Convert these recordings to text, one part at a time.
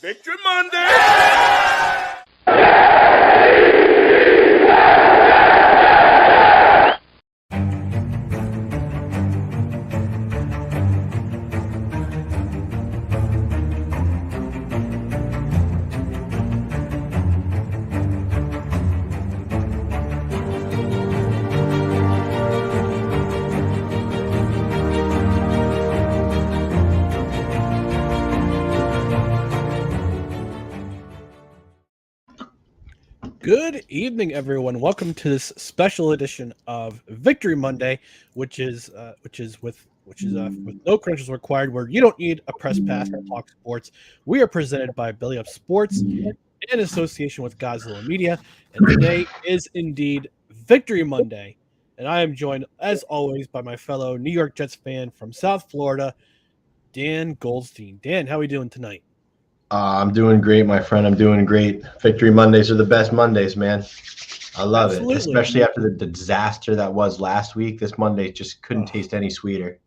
Victory Monday! Good evening, everyone. Welcome to this special edition of Victory Monday, which is with no credentials required, where you don't need a press pass to talk sports. We are presented by Belly Up Sports in association with Godzilla Media, and today is indeed Victory Monday. And I am joined, as always, by my fellow New York Jets fan from South Florida, Dan Goldstein. Dan, how are we doing tonight? I'm doing great, my friend. I'm doing great. Victory Mondays are the best Mondays, man. I love it, especially after the disaster that was last week. This Monday just couldn't taste any sweeter.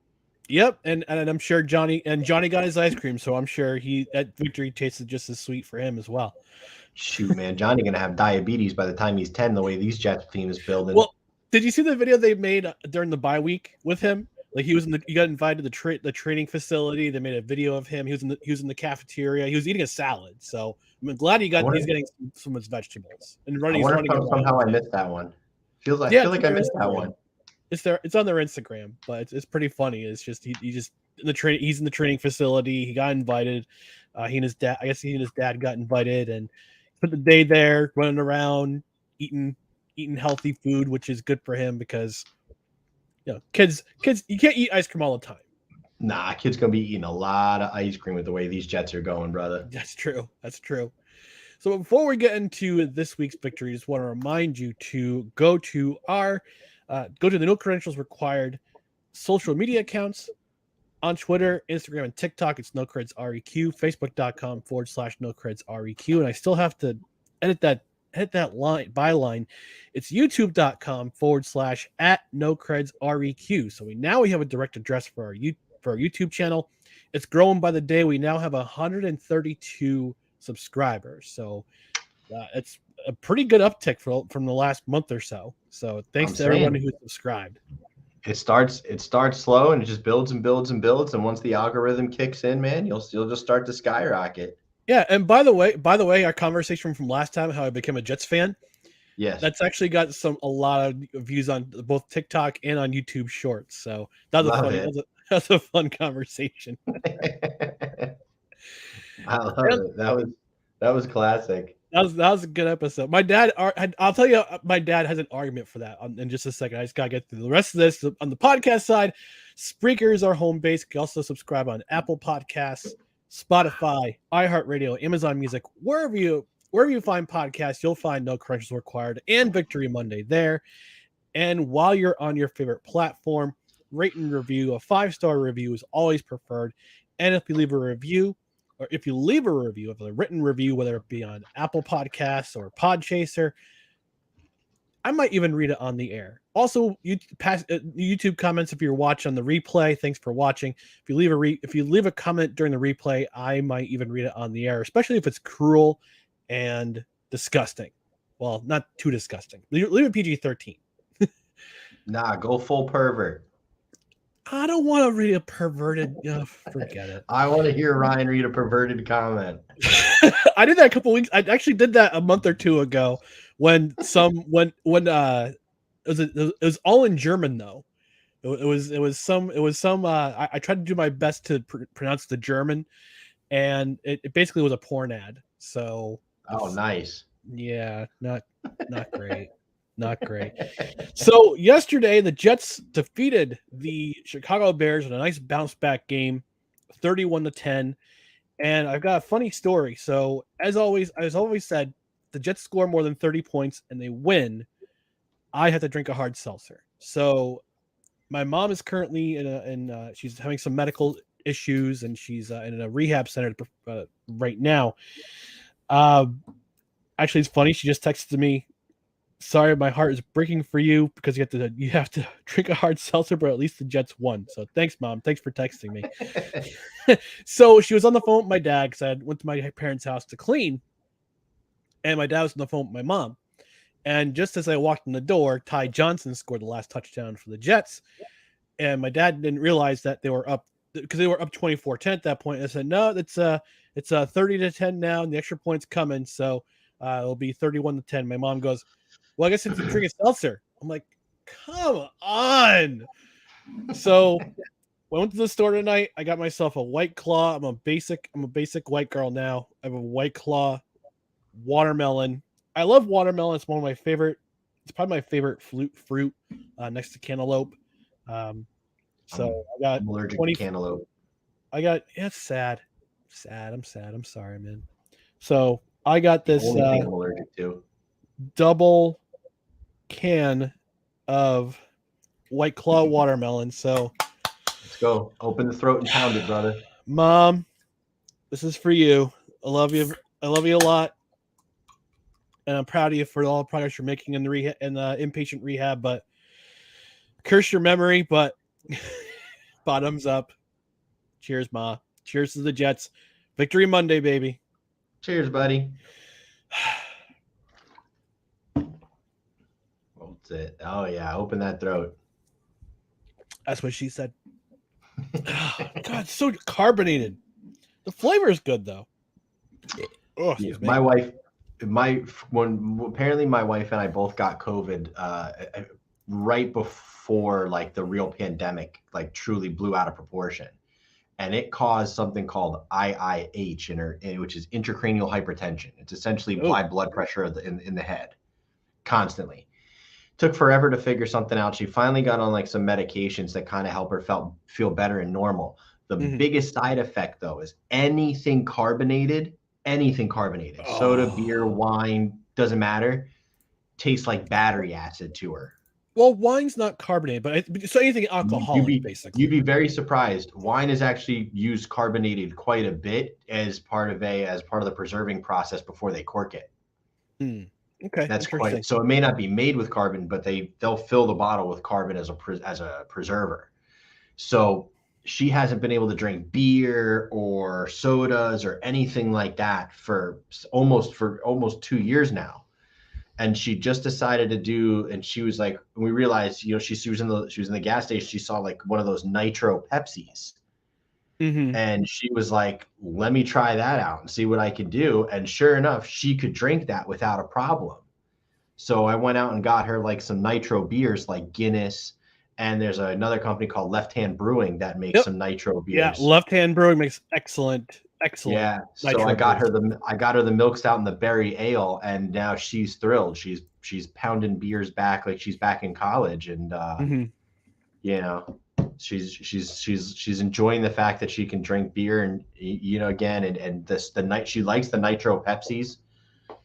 Yep, and I'm sure Johnny got his ice cream, so I'm sure that victory tasted just as sweet for him as well. Shoot, man, Johnny gonna have diabetes by the time he's 10. The way these Jets team is building. Well, did you see the video they made during the bye week with him? Like he got invited to the training facility. They made a video of him. He was in the cafeteria. He was eating a salad. So I'm glad he's getting some of his vegetables and running. Somehow I missed that one. I feel like I missed that one. It's there. It's on their Instagram, but it's pretty funny. It's just he's in the training facility. He got invited. He and his dad got invited and spent the day there, running around, eating healthy food, which is good for him because kids, you can't eat ice cream all the time. Nah, kid's gonna be eating a lot of ice cream with the way these Jets are going, brother. That's true. So before we get into this week's victory, I just want to remind you to go to the No Credentials Required social media accounts on Twitter, Instagram, and TikTok. It's NoCredsREQ, Facebook.com/NoCredsREQ. And I still have to edit that byline. It's YouTube.com/@NoCredsREQ. So we have a direct address for our YouTube channel. It's growing by the day. We now have 132 subscribers. So it's a pretty good uptick from the last month or so. So thanks to everyone who subscribed. It starts slow and it just builds and builds and builds. And once the algorithm kicks in, man, you'll just start to skyrocket. Yeah, and by the way, our conversation from last time, how I became a Jets fan, yes, that's actually got a lot of views on both TikTok and on YouTube Shorts. So that's a fun conversation. I love it. That was classic. That was a good episode. My dad, I'll tell you, my dad has an argument for that in just a second. I just gotta get through the rest of this. On the podcast side, Spreaker is our home base. You can also subscribe on Apple Podcasts, Spotify, iHeartRadio, Amazon Music, wherever you find podcasts, you'll find No Credentials Required and Victory Monday there. And while you're on your favorite platform, rate and review. A 5-star review is always preferred. And if you leave a review of a written review, whether it be on Apple Podcasts or Podchaser, I might even read it on the air. Also, YouTube comments if you're watching on the replay. Thanks for watching. If you leave a comment during the replay, I might even read it on the air, especially if it's cruel and disgusting. Well, not too disgusting. Leave it PG-13. Nah, go full pervert. I don't want to read a perverted. Forget it. I want to hear Ryan read a perverted comment. I did that a couple weeks. I actually did that a month or two ago when it was all in German though. It was some I tried to do my best to pronounce the German, and it basically was a porn ad. So nice. Yeah, not great. Not great. So yesterday, the Jets defeated the Chicago Bears in a nice bounce back game, 31-10. And I've got a funny story. So as always said, the Jets score more than 30 points and they win. I have to drink a hard seltzer. So my mom is currently she's having some medical issues and she's in a rehab center right now. Actually, it's funny. She just texted me, "Sorry, my heart is breaking for you because you have to drink a hard seltzer, but at least the Jets won." So thanks, Mom. Thanks for texting me. So she was on the phone with my dad because I went to my parents' house to clean, and my dad was on the phone with my mom. And just as I walked in the door, Ty Johnson scored the last touchdown for the Jets, and my dad didn't realize that they were up because they were up 24-10 at that point. And I said, "No, it's 30-10 now, and the extra point's coming, so it'll be 31-10." My mom goes, "Well, I guess if you drink a seltzer." I'm like, "Come on." So I went to the store tonight. I got myself a White Claw. I'm a basic white girl now. I have a White Claw watermelon. I love watermelon. It's one of my favorite. It's probably my favorite fruit next to cantaloupe. So I got I'm allergic to cantaloupe. It's sad. I'm sad. I'm sorry, man. So I got this The only thing I'm allergic to. Double can of White Claw watermelon. So let's go. Open the throat and pound it, brother. Mom, this is for you. I love you. I love you a lot. And I'm proud of you for all the progress you're making in the inpatient rehab, but curse your memory, but bottoms up. Cheers, Ma. Cheers to the Jets. Victory Monday, baby. Cheers, buddy. What's it? Oh, yeah. Open that throat. That's what she said. God, so carbonated. The flavor is good, though. Oh, yeah, my wife, apparently my wife and I both got COVID right before like the real pandemic, like truly blew out of proportion. And it caused something called IIH, which is intracranial hypertension. It's essentially high blood pressure in the head constantly. Took forever to figure something out. She finally got on like some medications that kind of help her feel better and normal. The biggest side effect, though, is anything carbonated, soda, beer, wine, doesn't matter, tastes like battery acid to her. Well, wine's not carbonated, but so anything alcoholic, basically. You'd be very surprised. Wine is actually used carbonated quite a bit as part of the preserving process before they cork it. Okay, that's quite. So it may not be made with carbon, but they'll fill the bottle with carbon as a preserver. So she hasn't been able to drink beer or sodas or anything like that for almost 2 years now. And she just decided to do, and she was like, we realized, she was in the gas station. She saw like one of those nitro Pepsis. And she was like, let me try that out and see what I could do. And sure enough, she could drink that without a problem. So I went out and got her like some nitro beers like Guinness. And there's another company called Left Hand Brewing that makes some nitro beers. Yeah, Left Hand Brewing makes excellent. Yeah, so I got her the milk stout and the berry ale, and now she's thrilled. She's pounding beers back like she's back in college, and she's enjoying the fact that she can drink beer and again and she likes the nitro Pepsis,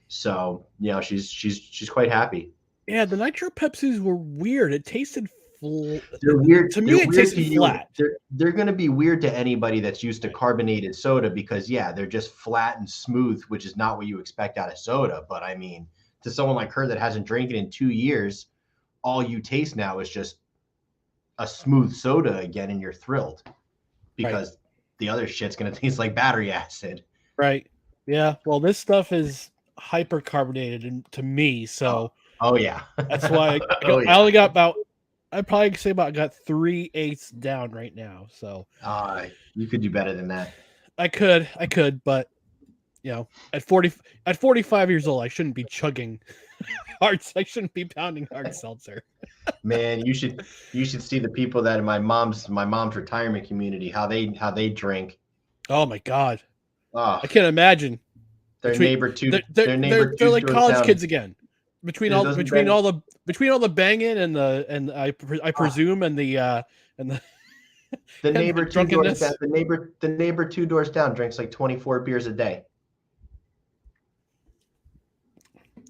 so she's quite happy. Yeah, the nitro Pepsis were weird. It tasted. They're weird to me. It tastes flat. They're going to be weird to anybody that's used to carbonated soda because they're just flat and smooth, which is not what you expect out of soda. But I mean, to someone like her that hasn't drank it in 2 years, all you taste now is just a smooth soda again, and you're thrilled because the other shit's going to taste like battery acid. Right. Yeah. Well, this stuff is hyper carbonated to me, so. Oh yeah. That's why I only got about I'd probably say about got 3/8 down right now. So You could do better than that. I could, but at 45 years old, I shouldn't be chugging I shouldn't be pounding hard seltzer. Man, you should see the people that in my mom's retirement community, how they drink. Oh my god. Oh, I can't imagine. their neighbor two They're like doors college down. kids again. Between all the banging and I presume and the the and neighbor the two doors drunkenness. down, the neighbor 2 doors down drinks like 24 beers a day.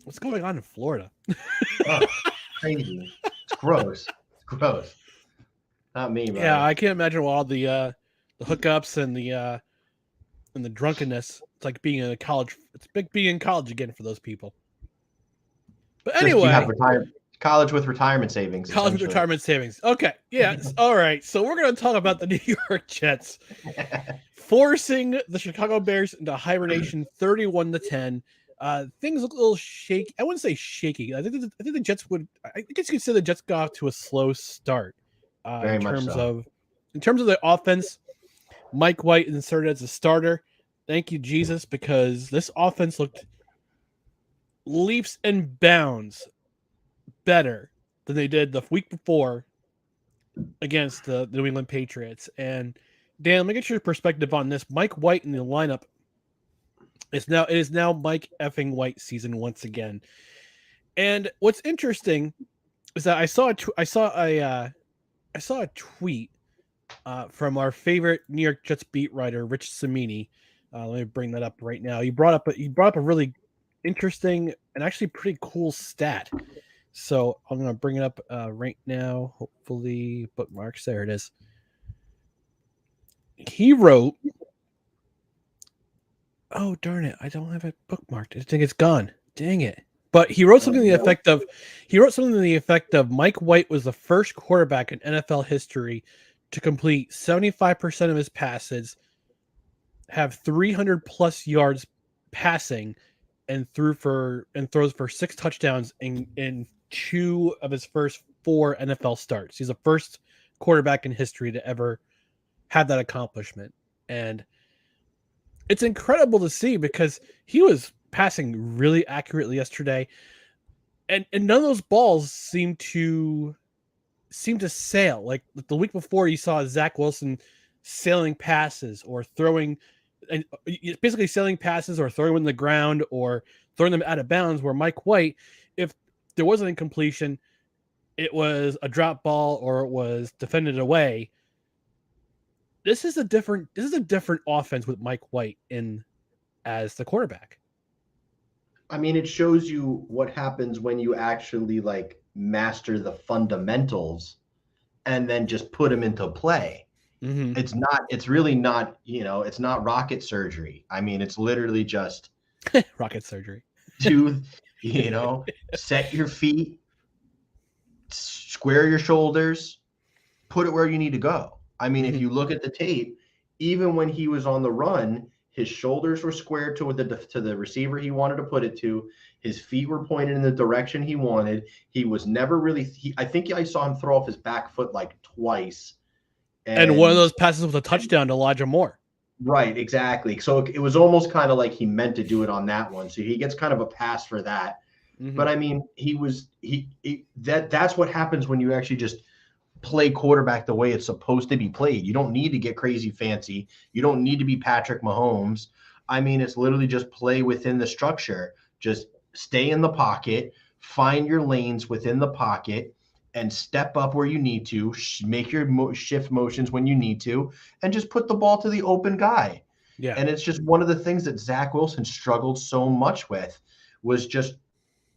What's going on in Florida? Oh, crazy. It's gross. It's gross. Not me, man. Yeah, I can't imagine all the hookups and the drunkenness. It's like being in college. It's like being in college again for those people. But anyway, you have college with retirement savings. College with retirement savings. Okay, yeah, all right. So we're going to talk about the New York Jets forcing the Chicago Bears into hibernation, 31-10. Things look a little shaky. I wouldn't say shaky. I think the Jets would. I guess you could say the Jets got off to a slow start. Very in much terms so. in terms of the offense, Mike White inserted as a starter. Thank you, Jesus, because this offense looked leaps and bounds better than they did the week before against the New England Patriots. And Dan, let me get your perspective on this. Mike White in the lineup. It is now Mike effing White season once again. And what's interesting is that I saw a tweet from our favorite New York Jets beat writer, Rich Cimini. Let me bring that up right now. He brought up a really interesting and actually pretty cool stat. So I'm going to bring it up right now. Hopefully, bookmarks. There it is. He wrote, "Oh darn it! I don't have it bookmarked. I think it's gone. Dang it!" But he wrote something to the effect of Mike White was the first quarterback in NFL history to complete 75% of his passes, have 300 plus yards passing, and throws for 6 touchdowns in 2 of his first 4 NFL starts. He's the first quarterback in history to ever have that accomplishment. And it's incredible to see because he was passing really accurately yesterday. And none of those balls seem to sail. Like the week before, you saw Zach Wilson sailing passes or throwing, and basically sailing passes or throwing them in the ground or throwing them out of bounds. Where Mike White, if there was an incompletion, it was a drop ball or it was defended away. This is a different offense with Mike White in as the quarterback. I mean, it shows you what happens when you actually like master the fundamentals and then just put them into play. Mm-hmm. It's really not, it's not rocket surgery. I mean, it's literally just rocket surgery. Set your feet, square your shoulders, put it where you need to go. I mean, if you look at the tape, even when he was on the run, his shoulders were squared to the receiver he wanted to put it to. His feet were pointed in the direction he wanted. He was never really I think I saw him throw off his back foot like twice. And one of those passes was a touchdown to Elijah Moore. Right, exactly. So it was almost kind of like he meant to do it on that one. So he gets kind of a pass for that. Mm-hmm. But I mean, that's what happens when you actually just play quarterback the way it's supposed to be played. You don't need to get crazy fancy. You don't need to be Patrick Mahomes. I mean, it's literally just play within the structure. Just stay in the pocket, find your lanes within the pocket, and step up where you need to, make your shift motions when you need to, and just put the ball to the open guy. Yeah. And it's just one of the things that Zach Wilson struggled so much with was just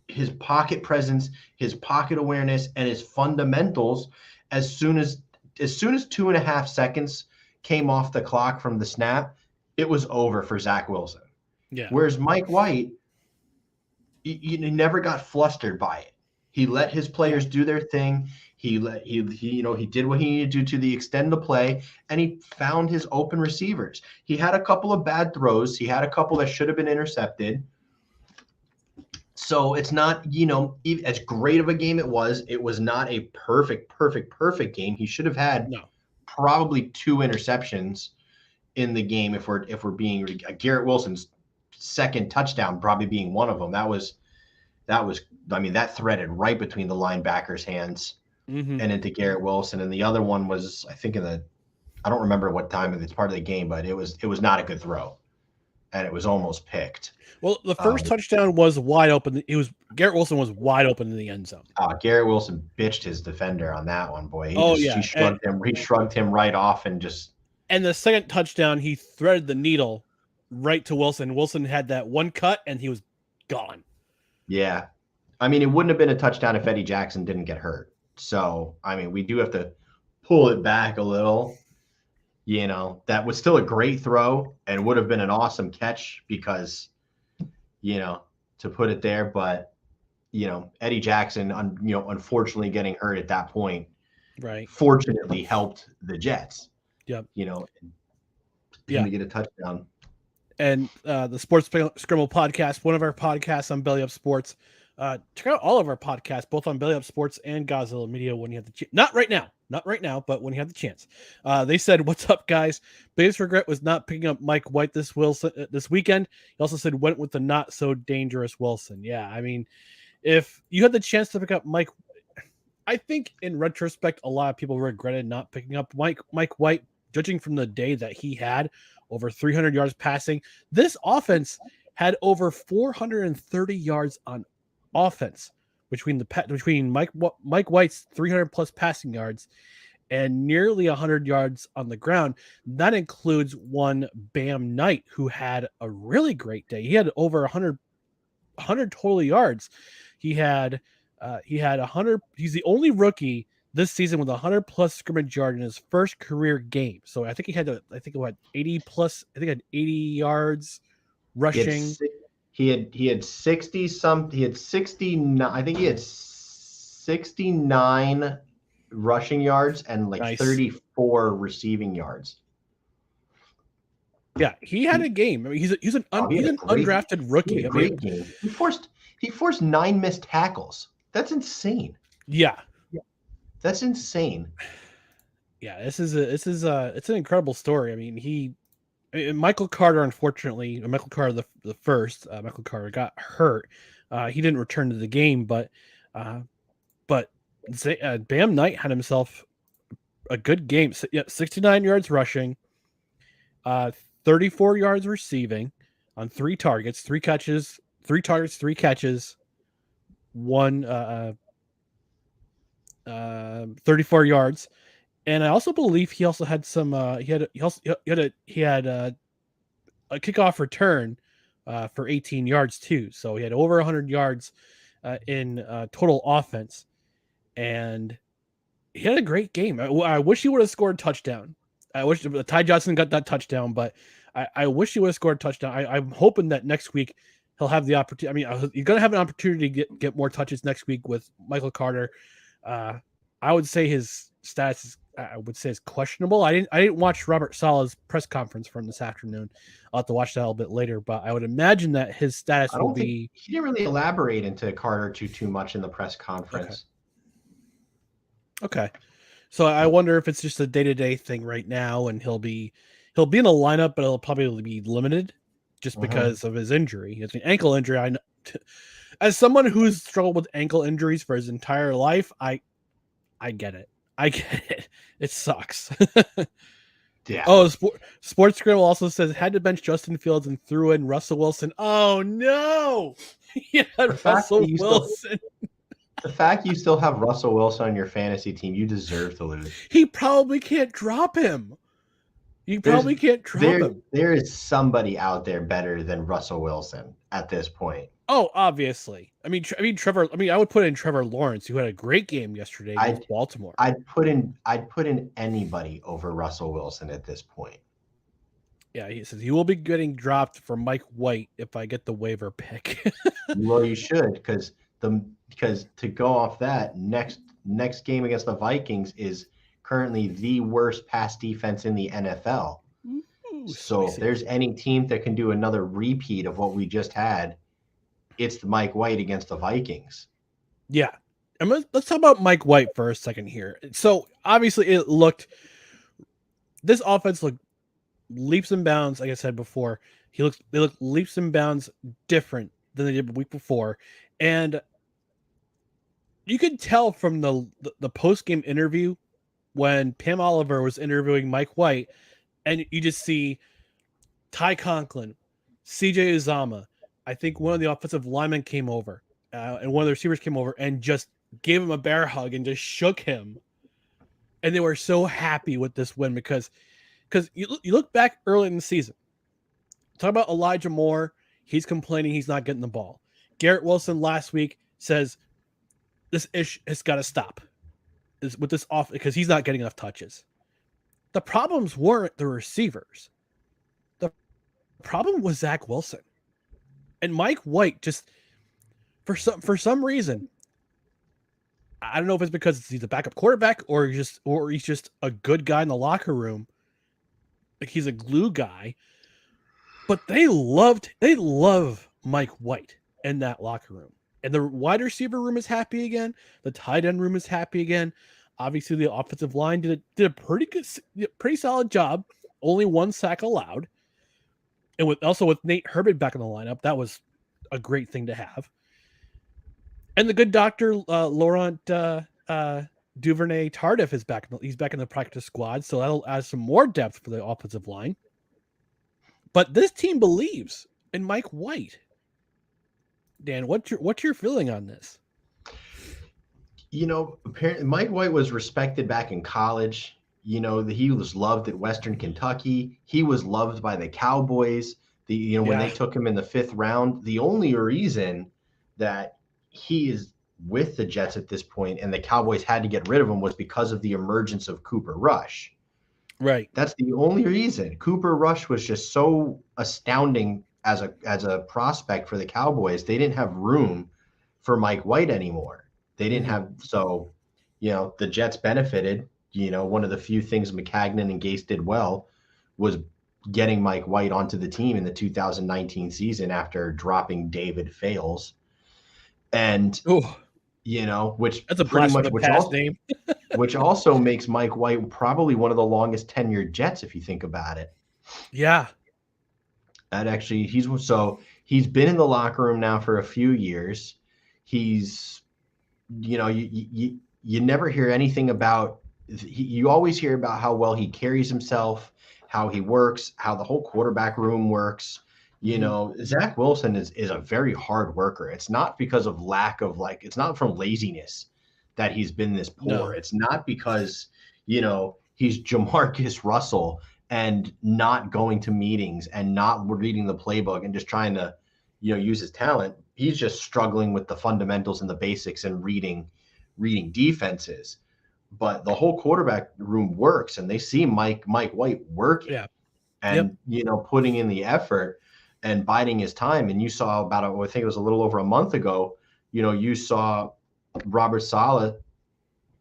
his pocket presence, his pocket awareness, and his fundamentals. As soon as 2.5 seconds came off the clock from the snap, it was over for Zach Wilson. Yeah. Whereas Mike White, he never got flustered by it. He let his players do their thing. He did what he needed to do to extend the play, and he found his open receivers. He had a couple of bad throws. He had a couple that should have been intercepted. So it's not, as great of a game it was not a perfect game. He should have had No. probably 2 interceptions in the game if we're being Garrett Wilson's second touchdown probably being one of them. That was that threaded right between the linebacker's hands Mm-hmm. and into Garrett Wilson, and the other one was I think I don't remember what time it's part of the game, but it was not a good throw, and it was almost picked. Well, the first touchdown was wide open. Garrett Wilson was wide open in the end zone. Garrett Wilson bitched his defender on that one, boy. He shrugged him right off and just. And the second touchdown, he threaded the needle right to Wilson. Wilson had that one cut, and he was gone. Yeah. I mean, it wouldn't have been a touchdown if Eddie Jackson didn't get hurt. So, I mean, we do have to pull it back a little. That was still a great throw and would have been an awesome catch because, to put it there. But, Eddie Jackson, unfortunately getting hurt at that point, right, fortunately helped the Jets. Yep. To get a touchdown. And the Sports Scribble podcast, one of our podcasts on Belly Up Sports. Check out all of our podcasts, both on Belly Up Sports and Godzilla Media when you have the chance. Not right now, but when you have the chance. They said, "What's up, guys? Biggest regret was not picking up Mike White this weekend." He also said, "Went with the not so dangerous Wilson." Yeah, I mean, if you had the chance to pick up Mike, I think in retrospect, a lot of people regretted not picking up Mike White. Judging from the day that he had over 300 yards passing, this offense had over 430 yards on offense between Mike White's 300 plus passing yards and nearly 100 yards on the ground. That includes one Bam Knight who had a really great day. He had over 100 total yards. He had 100. He's the only rookie this season with 100 plus scrimmage yard in his first career game. So I think he had 80 plus. I think he had 80 yards rushing. He had 60 some. He had 69. I think he had 69 rushing yards and Nice. 34 receiving yards. Yeah, he had a game. I mean, he's an undrafted rookie. Game. He forced 9 missed tackles. That's insane. Yeah. That's insane. Yeah, it's an incredible story. I mean, Michael Carter, unfortunately, Michael Carter the first, Michael Carter got hurt. He didn't return to the game, but Bam Knight had himself a good game. 69 yards rushing, 34 yards receiving on 3 targets, 3 catches, 3 targets, 3 catches, 34 yards. And I also believe he also had some he had a kickoff return for 18 yards too. So he had over 100 yards in total offense, and he had a great game. I wish he would have scored a touchdown. I wish Ty Johnson got that touchdown, but I wish he would have scored a touchdown. I'm hoping that next week he'll have the opportunity. I mean, he's going to have an opportunity to get more touches next week with Michael Carter. I would say his status is questionable. I didn't watch Robert Saleh's press conference from this afternoon. I'll have to watch that a little bit later, but I would imagine that his status will be. He didn't really elaborate into Carter too much in the press conference. Okay. So I wonder if it's just a day-to-day thing right now, and he'll be in a lineup, but he'll probably be limited just because of his injury. It's an ankle injury. I know. As someone who's struggled with ankle injuries for his entire life, I get it. It sucks. Yeah. Oh, Sports Scribble also says had to bench Justin Fields and threw in Russell Wilson. Oh no! Yeah, Russell Wilson. The fact you still have Russell Wilson on your fantasy team, you deserve to lose. He probably can't drop him. There is somebody out there better than Russell Wilson at this point. Oh, obviously. I mean, Trevor. I mean, I would put in Trevor Lawrence, who had a great game yesterday against Baltimore. I'd put in anybody over Russell Wilson at this point. Yeah, he says he will be getting dropped for Mike White if I get the waiver pick. Well, you should, because to go off that next game against the Vikings is currently the worst pass defense in the NFL. Ooh, so if there's any team that can do another repeat of what we just had, it's the Mike White against the Vikings. Yeah. And let's talk about Mike White for a second here. So obviously this offense looked leaps and bounds, like I said before. They look leaps and bounds different than they did the week before. And you could tell from the post-game interview when Pam Oliver was interviewing Mike White, and you just see Ty Conklin, CJ Uzama. I think one of the offensive linemen came over, and one of the receivers came over and just gave him a bear hug and just shook him. And they were so happy with this win because you look back early in the season. Talk about Elijah Moore. He's complaining he's not getting the ball. Garrett Wilson last week says this ish has got to stop with this off because he's not getting enough touches. The problems weren't the receivers. The problem was Zach Wilson. And Mike White just for some reason, I don't know if it's because he's a backup quarterback or he's just a good guy in the locker room. Like he's a glue guy. But they love Mike White in that locker room. And the wide receiver room is happy again. The tight end room is happy again. Obviously, the offensive line did a pretty solid job. Only 1 sack allowed. And with Nate Herbert back in the lineup, that was a great thing to have. And the good doctor, Laurent Duvernay Tardif is back. He's back in the practice squad, so that'll add some more depth for the offensive line. But this team believes in Mike White. Dan, what's your feeling on this? You know, apparently Mike White was respected back in college. You know, he was loved at Western Kentucky. He was loved by the Cowboys. When they took him in the 5th round, the only reason that he is with the Jets at this point and the Cowboys had to get rid of him was because of the emergence of Cooper Rush. Right. That's the only reason. Cooper Rush was just so astounding as a prospect for the Cowboys. They didn't have room for Mike White anymore. They didn't have the Jets benefited. One of the few things McCagnon and Gase did well was getting Mike White onto the team in the 2019 season after dropping David Fales. And which that's a pretty much name. which also makes Mike White probably one of the longest tenured Jets, if you think about it. Yeah. That actually, he's been in the locker room now for a few years. He's, you never hear anything about, you always hear about how well he carries himself, how he works, how the whole quarterback room works. Zach Wilson is a very hard worker. It's not because of it's not from laziness that he's been this poor. No. It's not because, he's Jamarcus Russell and not going to meetings and not reading the playbook and just trying to, use his talent. He's just struggling with the fundamentals and the basics and reading defenses. But the whole quarterback room works and they see Mike White working and, putting in the effort and biding his time. And you saw I think it was a little over a month ago, you saw Robert Saleh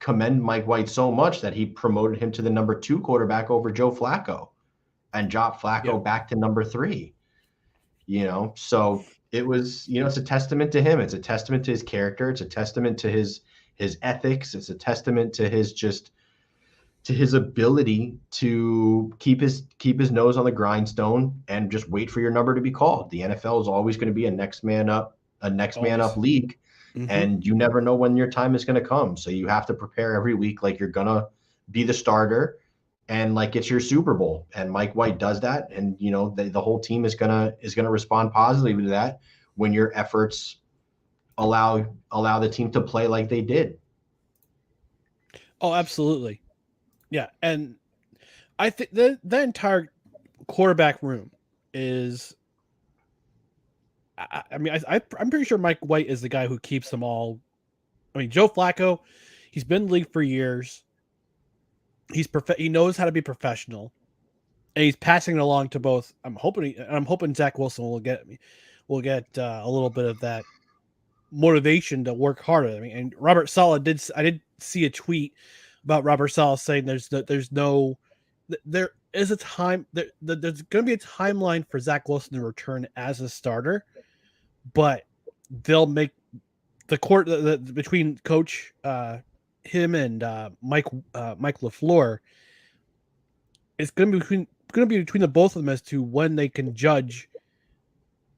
commend Mike White so much that he promoted him to the number 2 quarterback over Joe Flacco and dropped Flacco back to number 3. So it was, it's a testament to him. It's a testament to his character. It's a testament to his ethics. It's a testament to his ability to keep his nose on the grindstone and just wait for your number to be called. The NFL is always going to be a next man up league. Mm-hmm. And you never know when your time is going to come. So you have to prepare every week like you're going to be the starter and like it's your Super Bowl. And Mike White does that. And, the whole team is going to respond positively to that when your efforts allow the team to play like they did. Oh, absolutely. Yeah. And I think the entire quarterback room is, I'm pretty sure Mike White is the guy who keeps them all. I mean, Joe Flacco, he's been in the league for years. He knows how to be professional, and he's passing it along to both. I'm hoping Zach Wilson will get a little bit of that motivation to work harder. I mean, and Robert Saleh I did see a tweet about Robert Saleh saying there is a time there's going to be a timeline for Zach Wilson to return as a starter. But they'll make the court between coach him and Mike LaFleur. It's going to be between the both of them as to when they can judge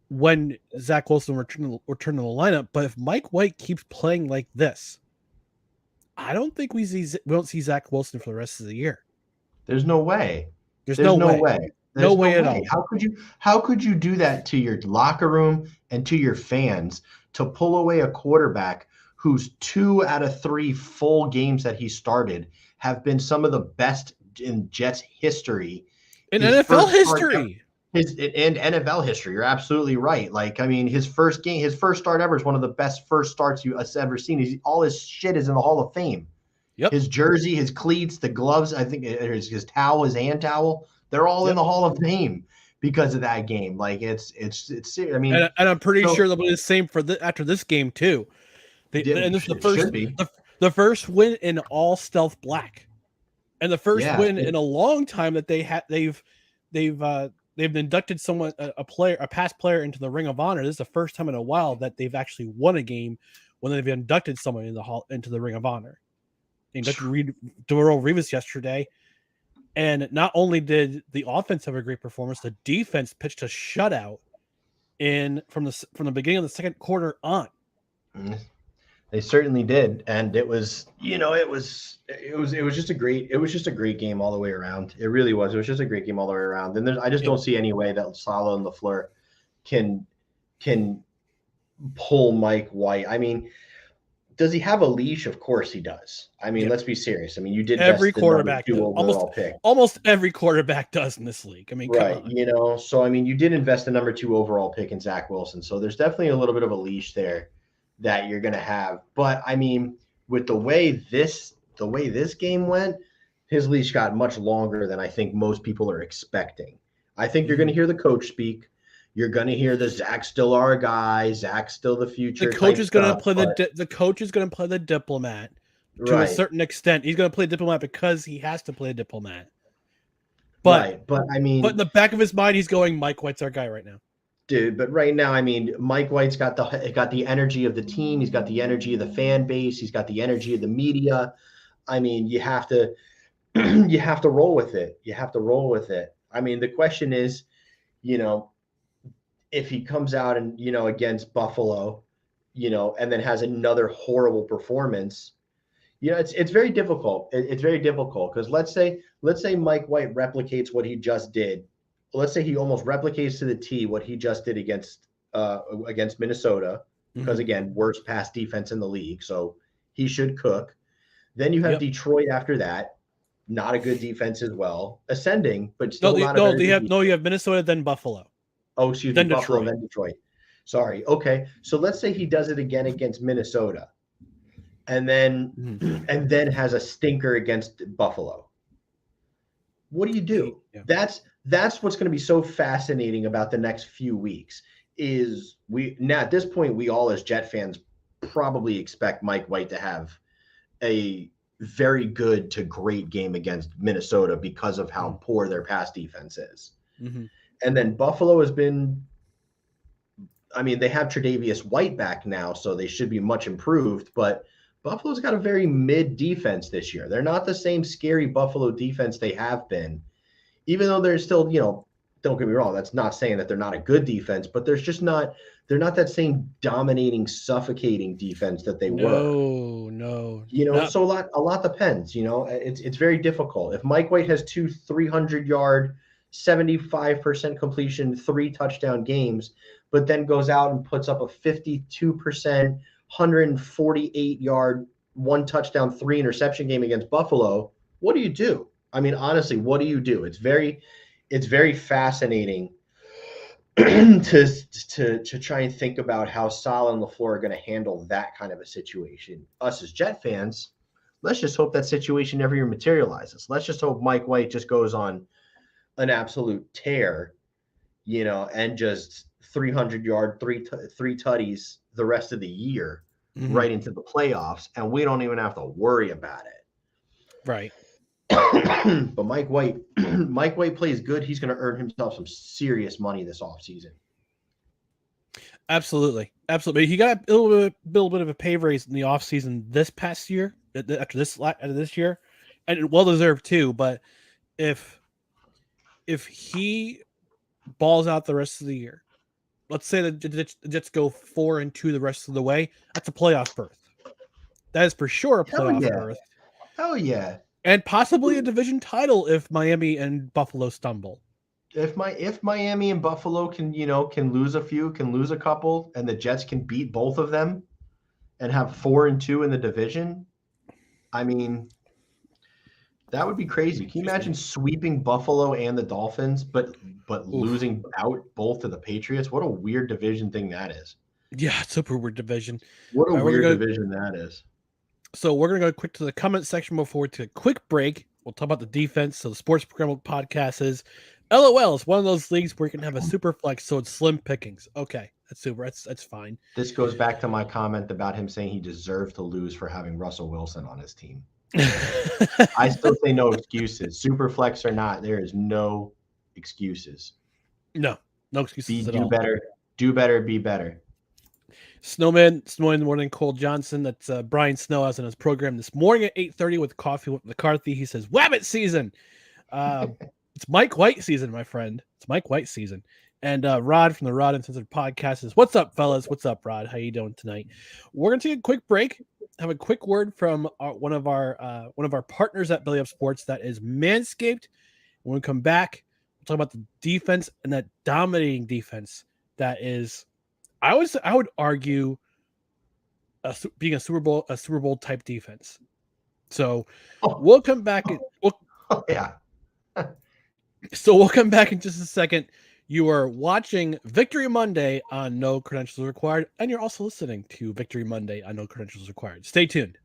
when Zach Wilson return to the lineup. But if Mike White keeps playing like this, I don't think we won't see Zach Wilson for the rest of the year. There's no way. There's no way. There's no way at all. How could you do that to your locker room and to your fans to pull away a quarterback whose 2 out of 3 full games that he started have been some of the best in Jets history. In NFL history. And NFL history. You're absolutely right. Like, I mean, his first start ever is one of the best first starts you've ever seen. All his shit is in the Hall of Fame. Yep. His jersey, his cleats, the gloves, I think his towel, his hand towel, they're all in the Hall of Fame because of that game. Like it's I mean, and I'm pretty sure they'll be the same after this game too. And this is the first win in all stealth black, and the first win in a long time that they've inducted someone, a past player, into the Ring of Honor. This is the first time in a while that they've actually won a game when they've inducted someone into the Ring of Honor. They inducted Darrelle Revis yesterday, and not only did the offense have a great performance, the defense pitched a shutout from the beginning of the second quarter on. They certainly did, and it was just a great game all the way around. It really was. It was just a great game all the way around. And I just don't see any way that Saleh and LaFleur can pull Mike White. I mean, does he have a leash? Of course he does. I mean, let's be serious. I mean, you did every quarterback almost every quarterback does in this league. I mean, right? So I mean, you did invest the number 2 overall pick in Zach Wilson. So there's definitely a little bit of a leash there that you're going to have. But I mean, with the way this game went, his leash got much longer than I think most people are expecting. I think you're going to hear the coach speak. You're going to hear the Zach's still our guy. Zach's still the future. The coach is going to play the coach is going to play the diplomat to a certain extent. He's going to play diplomat because he has to play diplomat. But I mean, in the back of his mind, he's going, Mike White's our guy right now. Dude, but right now, I mean, Mike White's got the energy of the team. He's got the energy of the fan base. He's got the energy of the media. I mean, you have to roll with it. You have to roll with it. I mean, the question is, if he comes out and, against Buffalo, and then has another horrible performance, it's very difficult. It's very difficult because let's say Mike White replicates what he just did. Let's say he almost replicates to the T what he just did against Minnesota, because again, worst pass defense in the league, so he should cook. Then you have Detroit after that, not a good defense as well, ascending, but still you have Minnesota, then Buffalo. Oh, excuse me, Buffalo, then Detroit. Sorry. Okay, so let's say he does it again against Minnesota, and then has a stinker against Buffalo. What do you do? Yeah. That's what's going to be so fascinating about the next few weeks is at this point, we all as Jet fans probably expect Mike White to have a very good to great game against Minnesota because of how poor their pass defense is. Mm-hmm. And then Buffalo has been, I mean, they have Tre'Davious White back now, so they should be much improved, but Buffalo's got a very mid defense this year. They're not the same scary Buffalo defense they have been. Even though they're still, don't get me wrong, that's not saying that they're not a good defense, but they're not that same dominating, suffocating defense that they were. No. So a lot depends, it's very difficult. If Mike White has 2 300-yard, 75% completion, 3 touchdown games, but then goes out and puts up a 52%, 148-yard, 1 touchdown, 3 interception game against Buffalo, what do you do? I mean, honestly, what do you do? It's very fascinating to try and think about how Saleh and LaFleur are going to handle that kind of a situation. Us as Jet fans, let's just hope that situation never even materializes. Let's just hope Mike White just goes on an absolute tear, and just 300-yard, three tutties the rest of the year, right into the playoffs, and we don't even have to worry about it. Right. But Mike White plays good. He's going to earn himself some serious money this offseason. Absolutely. Absolutely. He got a little bit of a pay raise in the offseason this past year, after this year, and well deserved too. But if he balls out the rest of the year, let's say the Jets go 4-2 the rest of the way, that's a playoff berth. That is for sure a Hell playoff yeah. berth. Hell yeah. And possibly a division title if Miami and Buffalo stumble. If Miami and Buffalo can lose a couple, and the Jets can beat both of them and have 4-2 in the division, I mean, that would be crazy. Can you imagine sweeping Buffalo and the Dolphins, but losing out both to the Patriots? What a weird division thing that is. Yeah, super weird division. What a weird division that is. So we're going to go quick to the comment section before we take a quick break. We'll talk about the defense. So the Sports Program podcast is LOL. It's one of those leagues where you can have a super flex, so it's slim pickings. Okay, that's super. That's fine. This goes back to my comment about him saying he deserved to lose for having Russell Wilson on his team. I still say no excuses. Super flex or not, there is no excuses. No excuses at all. Do better, be better. Snowman in the morning, Cole Johnson. That's Brian Snow. I was on his program this morning at 8:30 with Coffee with McCarthy. He says, Wabbit season. It's Mike White season, my friend. It's Mike White season. And Rod from the Rod Uncensored podcast says, what's up, fellas? What's up, Rod? How you doing tonight? We're going to take a quick break, have a quick word from one of our partners at Belly Up Sports, that is Manscaped. When we come back, we'll talk about the defense and that dominating defense that is, I would argue, being a Super Bowl type defense. So we'll come back. So we'll come back in just a second. You are watching Victory Monday on No Credentials Required, and you're also listening to Victory Monday on No Credentials Required. Stay tuned.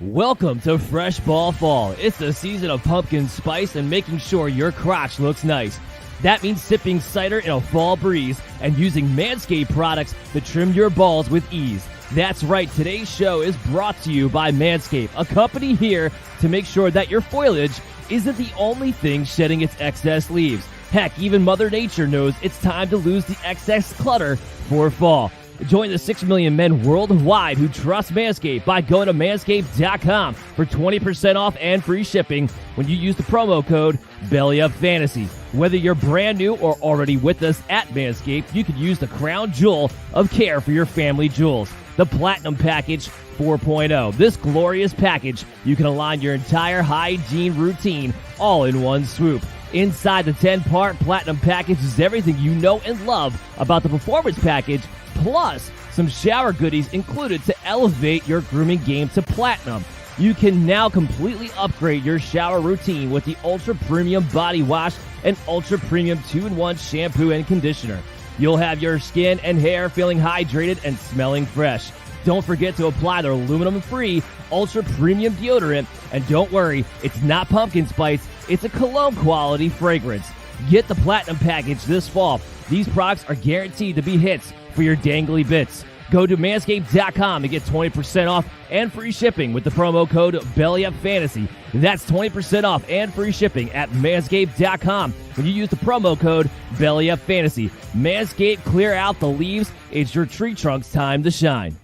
Welcome to Fresh Ball Fall. It's the season of pumpkin spice and making sure your crotch looks nice. That means sipping cider in a fall breeze and using Manscaped products to trim your balls with ease. That's right, today's show is brought to you by Manscaped, a company here to make sure that your foliage isn't the only thing shedding its excess leaves. Heck, even Mother Nature knows it's time to lose the excess clutter for fall. Join the 6 million men worldwide who trust Manscaped by going to manscaped.com for 20% off and free shipping when you use the promo code BELLYUPFANTASY. Whether you're brand new or already with us at Manscaped, you can use the crown jewel of care for your family jewels, the Platinum Package 4.0. This glorious package, you can align your entire hygiene routine all in one swoop. Inside the 10-part Platinum Package is everything you know and love about the Performance Package, plus some shower goodies included to elevate your grooming game to platinum. You can now completely upgrade your shower routine with the Ultra Premium Body Wash and Ultra Premium 2-in-1 Shampoo and Conditioner. You'll have your skin and hair feeling hydrated and smelling fresh. Don't forget to apply their aluminum-free Ultra Premium Deodorant. And don't worry, it's not pumpkin spice, it's a cologne-quality fragrance. Get the Platinum Package this fall. These products are guaranteed to be hits for your dangly bits. Go to manscaped.com to get 20% off and free shipping with the promo code BELLYUPFANTASY. That's 20% off and free shipping at manscaped.com when you use the promo code BELLYUPFANTASY. Manscaped, clear out the leaves. It's your tree trunk's time to shine.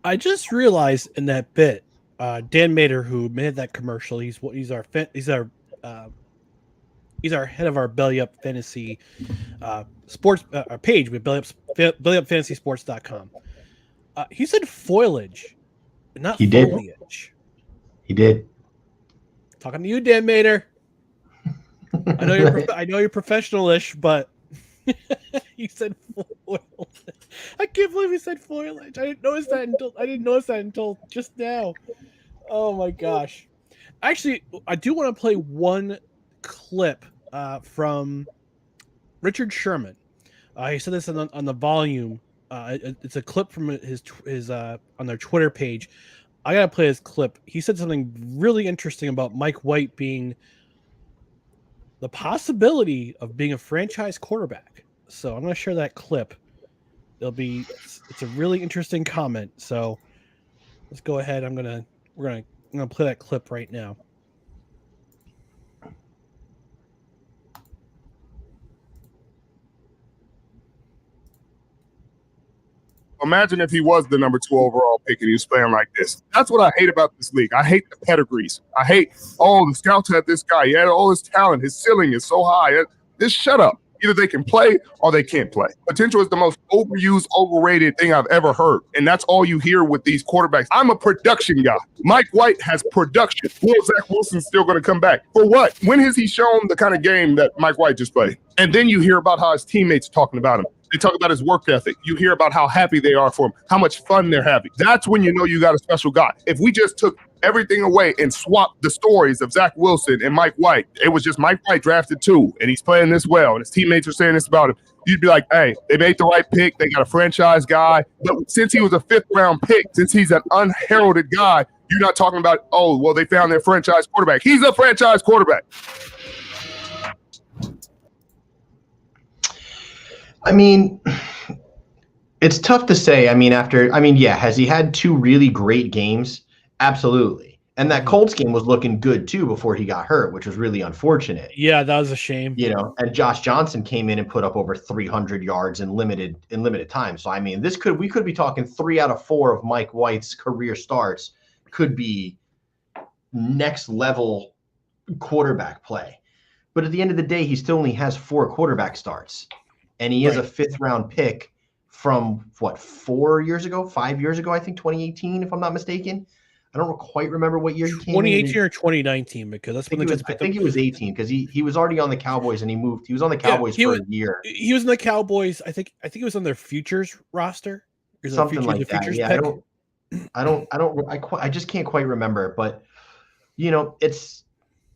I just realized in that bit, Dan Mader, who made that commercial, he's our head of our Belly Up Fantasy sports our page with bellyupfantasysports.com. He said foliage, not foliage. He did. Talking to you, Dan Mader. I know you're professional-ish, but he said foliage. I can't believe he said foliage. I didn't notice that until just now. Oh my gosh! Actually, I do want to play one clip from Richard Sherman. He said this on the volume. It's a clip from his on their Twitter page. I gotta play this clip. He said something really interesting about Mike White being the possibility of being a franchise quarterback. So I'm gonna share that clip. It's a really interesting comment. So let's go ahead. I'm gonna play that clip right now. Imagine if he was the number 2 overall pick and he was playing like this. That's what I hate about this league. I hate the pedigrees. I hate, the scouts had this guy. He had all this talent. His ceiling is so high. Just shut up. Either they can play or they can't play. Potential is the most overused, overrated thing I've ever heard. And that's all you hear with these quarterbacks. I'm a production guy. Mike White has production. Will Zach Wilson's still going to come back? For what? When has he shown the kind of game that Mike White just played? And then you hear about how his teammates are talking about him. They talk about his work ethic. You hear about how happy they are for him, how much fun they're having. That's when you know you got a special guy. If we just took everything away and swapped the stories of Zach Wilson and Mike White, it was just Mike White drafted 2, and he's playing this well, and his teammates are saying this about him, you'd be like, hey, they made the right pick. They got a franchise guy. But since he was a 5th-round pick, since he's an unheralded guy, you're not talking about, they found their franchise quarterback. He's a franchise quarterback. I mean, it's tough to say. Has he had 2 really great games? Absolutely. And that Colts game was looking good too before he got hurt, which was really unfortunate. Yeah, that was a shame. And Josh Johnson came in and put up over 300 yards in limited time. So we could be talking 3 out of 4 of Mike White's career starts could be next level quarterback play. But at the end of the day, he still only has 4 quarterback starts. And he is a 5th-round pick from, 5 years ago, I think, 2018, if I'm not mistaken. I don't quite remember what year he came in. 2018 or 2019, because that's when I think it was 18, because he was already on the Cowboys, and he moved. He was on the Cowboys for a year. He was in the Cowboys. I think he was on their futures roster. Something like that. Yeah, I just can't quite remember. But,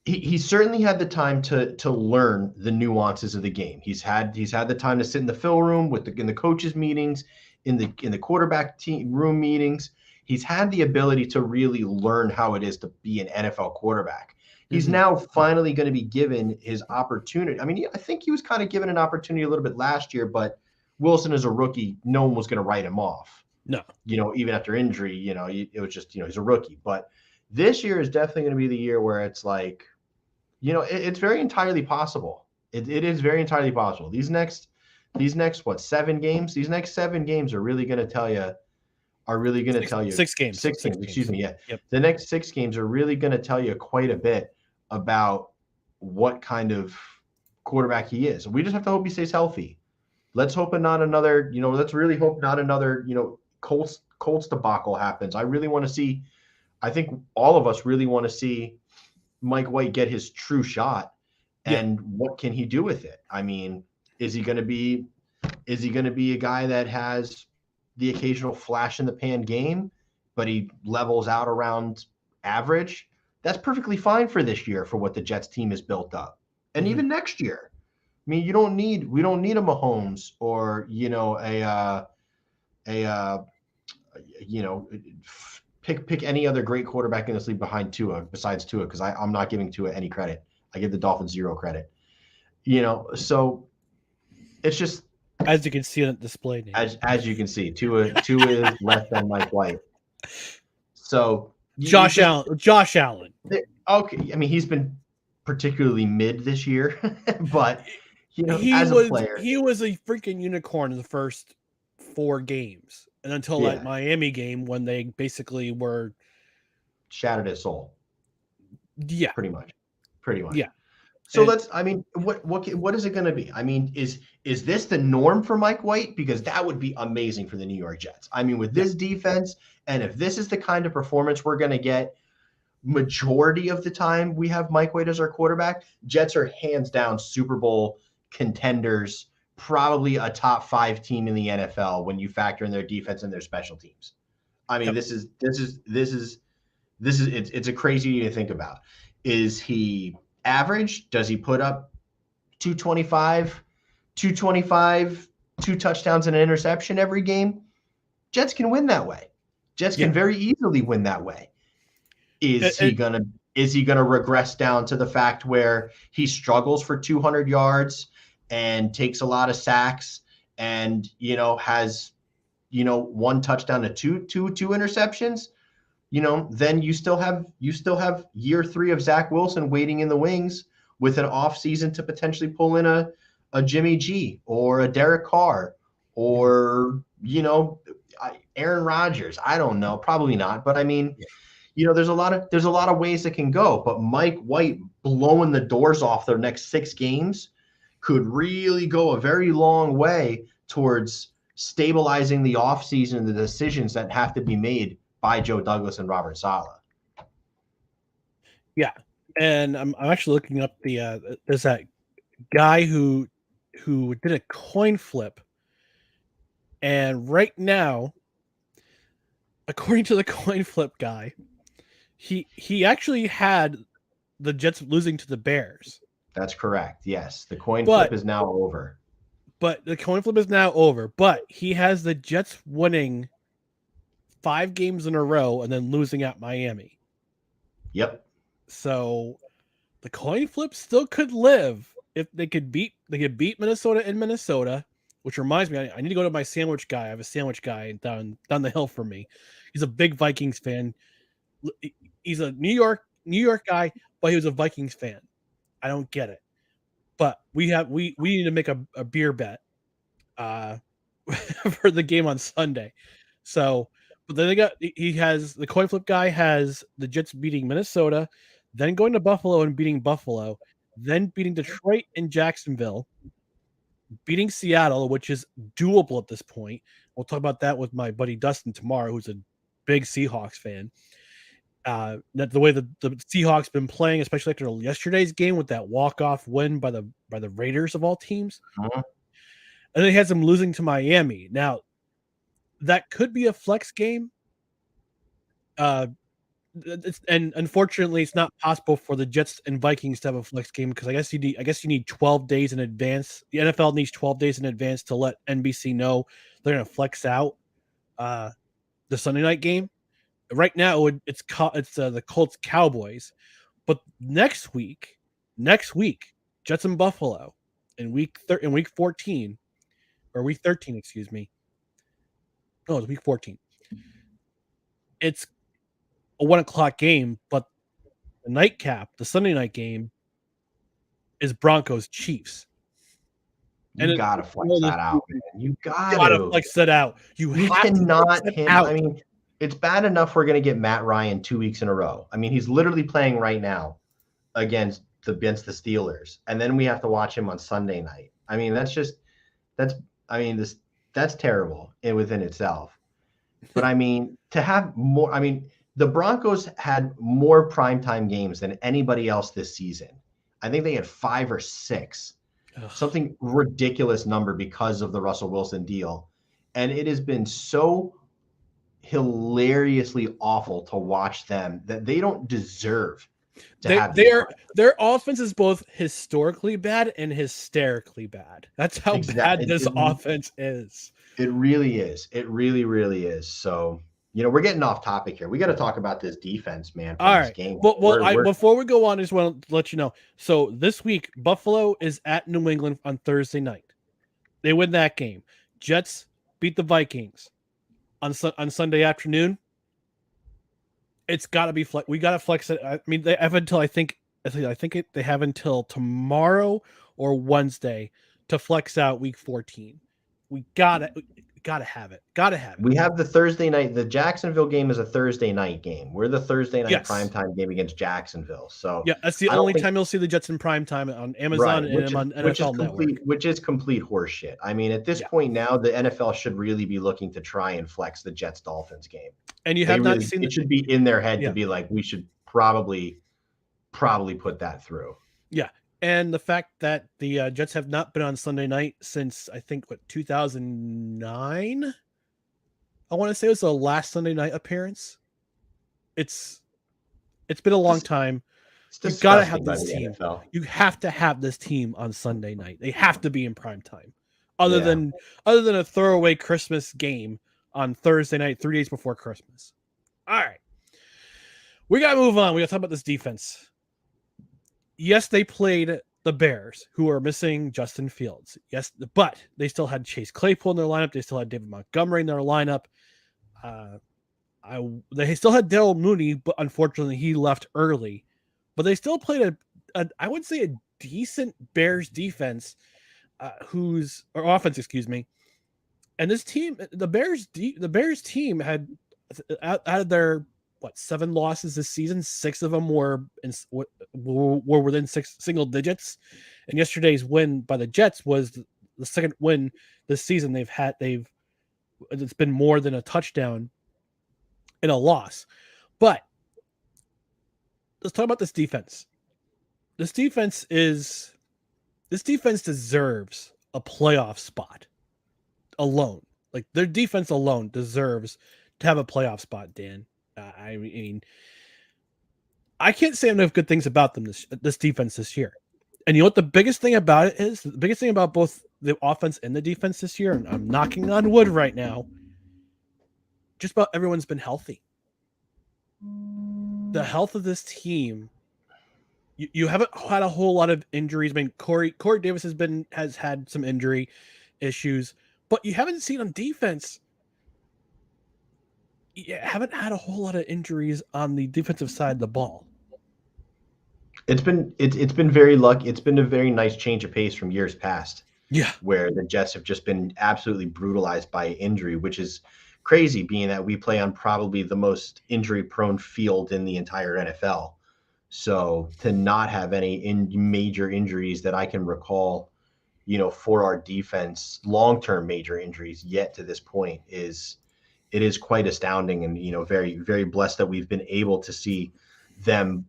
He certainly had the time to learn the nuances of the game. He's had the time to sit in the film room in the coaches meetings, in the quarterback team room meetings. He's had the ability to really learn how it is to be an NFL quarterback. He's now finally going to be given his opportunity. I think he was kind of given an opportunity a little bit last year, but Wilson is a rookie. No one was going to write him off. No, even after injury, it was just, he's a rookie. But this year is definitely going to be the year where it's like, it's very entirely possible. It is very entirely possible. These next 7 games? These next 7 games are really going to tell you. 6 games. 6 games. Excuse me. Yeah. Yep. The next 6 games are really going to tell you quite a bit about what kind of quarterback he is. We just have to hope he stays healthy. Let's hope not another. Let's really hope not another. Colts debacle happens. I really want to see. I think all of us really want to see Mike White get his true shot, and what can he do with it? Is he going to be a guy that has the occasional flash in the pan game, but he levels out around average? That's perfectly fine for this year for what the Jets team is built up. And even next year. We don't need a Mahomes or, pick any other great quarterback in this league behind Tua, besides Tua, because I'm not giving Tua any credit. I give the Dolphins 0 credit. So it's just, as you can see on the display name. As you can see, Tua is less than Mike White. So Josh Allen. Okay, he's been particularly mid this year, but a player, he was a freaking unicorn in the first 4 games. And until that Miami game, when they basically were shattered his soul. Yeah. Pretty much. Yeah. So what is it going to be? Is this the norm for Mike White? Because that would be amazing for the New York Jets. With this defense, and if this is the kind of performance we're going to get majority of the time we have Mike White as our quarterback, Jets are hands down Super Bowl contenders, probably a top 5 team in the NFL when you factor in their defense and their special teams. It's a crazy to think about. Is he average? Does he put up 225, 2 touchdowns and an interception every game? Jets can win that way. Jets can very easily win that way. Is he gonna regress down to the fact where he struggles for 200 yards and takes a lot of sacks and has 1 touchdown to two interceptions? Then you still have year 3 of Zach Wilson waiting in the wings with an off season to potentially pull in a Jimmy G or a Derek Carr or, Aaron Rodgers. I don't know. Probably not. But I mean, there's a lot of ways it can go. But Mike White blowing the doors off their next 6 games could really go a very long way towards stabilizing the offseason and the decisions that have to be made by Joe Douglas and Robert Saleh. Yeah. And I'm actually looking up there's that guy who did a coin flip. And right now, according to the coin flip guy, he actually had the Jets losing to the Bears. That's correct. Yes. The coin flip is now over. But the coin flip is now over. But he has the Jets winning 5 games in a row and then losing at Miami. Yep. So the coin flip still could live if they could beat Minnesota in Minnesota, which reminds me, I need to go to my sandwich guy. I have a sandwich guy down the hill from me. He's a big Vikings fan. He's a New York guy, but he was a Vikings fan. I don't get it. But we need to make a beer bet for the game on Sunday. So, but then the coin flip guy has the Jets beating Minnesota, then going to Buffalo and beating Buffalo, then beating Detroit and Jacksonville, beating Seattle, which is doable at this point. We'll talk about that with my buddy Dustin tomorrow, who's a big Seahawks fan. That the way the Seahawks been playing, especially after yesterday's game with that walk-off win by the Raiders of all teams. Uh-huh. And then he has them losing to Miami. Now, that could be a flex game. And unfortunately, it's not possible for the Jets and Vikings to have a flex game because I guess you need 12 days in advance. The NFL needs 12 days in advance to let NBC know they're going to flex out the Sunday night game. Right now, it's the Colts Cowboys, but next week, Jets and Buffalo in week 14 or week 13, excuse me. No, it's week 14. It's a 1:00 game, but the nightcap, the Sunday night game, is Broncos Chiefs. You gotta flex that out, man. You gotta flex that out. You cannot. I mean, it's bad enough we're gonna get Matt Ryan 2 weeks in a row. I mean, he's literally playing right now against the Steelers, and then we have to watch him on Sunday night. I mean, that's terrible within itself. But I mean, to have more. I mean, the Broncos had more primetime games than anybody else this season. I think they had 5 or 6. Something ridiculous number because of the Russell Wilson deal. And it has been so hilariously awful to watch them that they don't deserve to have their offense is both historically bad and hysterically bad. That's how bad this offense is. It really is. It really, really is. So, we're getting off topic here. We got to talk about this defense, man. All right. Game. Before we go on, I just want to let you know. So this week, Buffalo is at New England on Thursday night. They win that game. Jets beat the Vikings on Sunday afternoon. It's got to be flex. We got to flex it. I mean, they have until they have until tomorrow or Wednesday to flex out week 14. We gotta have it. We have the Thursday night. The Jacksonville game is a Thursday night game. We're the Thursday night primetime game against Jacksonville. So yeah, that's the only time you'll see the Jets in primetime on Amazon and on NFL Network. Which is complete horseshit. I mean, at this point now, the NFL should really be looking to try and flex the Jets Dolphins game. And you have not seen it should be in their head to be like, we should probably put that through. Yeah. And the fact that the Jets have not been on Sunday night since, I think, 2009? I want to say it was the last Sunday night appearance. It's been a long time. You've got to have this team. NFL. You have to have this team on Sunday night. They have to be in prime time. Other than a throwaway Christmas game on Thursday night, 3 days before Christmas. All right. We got to move on. We got to talk about this defense. Yes, they played the Bears, who are missing Justin Fields. Yes, but they still had Chase Claypool in their lineup. They still had David Montgomery in their lineup. They still had Darryl Mooney, but unfortunately he left early. But they still played I would say a decent Bears defense, offense, excuse me, And this team, the Bears team had out of their 7 losses this season, 6 of them were within single digits. And yesterday's win by the Jets was the second win this season it's been more than a touchdown in a loss. But let's talk about this defense. This defense deserves a playoff spot alone. Like, their defense alone deserves to have a playoff spot, Dan. I mean, I can't say enough good things about them, this defense this year. And you know what the biggest thing about it is? The biggest thing about both the offense and the defense this year, and I'm knocking on wood right now, just about everyone's been healthy. The health of this team, you haven't had a whole lot of injuries. I mean, Corey Davis has had some injury issues, but you haven't seen on defense. You haven't had a whole lot of injuries on the defensive side of the ball. It's been very lucky. It's been a very nice change of pace from years past. Yeah, where the Jets have just been absolutely brutalized by injury, which is crazy, being that we play on probably the most injury-prone field in the entire NFL. So to not have any major injuries that I can recall, for our defense, long-term major injuries yet to this point it is quite astounding, and very, very blessed that we've been able to see them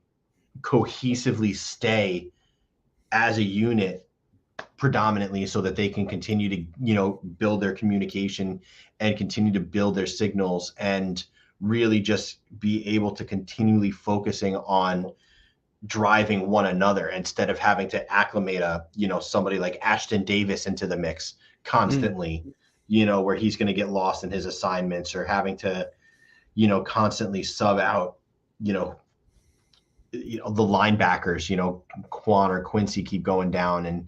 cohesively stay as a unit predominantly, so that they can continue to build their communication and continue to build their signals, and really just be able to continually focusing on driving one another, instead of having to acclimate somebody like Ashton Davis into the mix constantly, where he's going to get lost in his assignments, or having to constantly sub out the linebackers, Quan or Quincy keep going down, and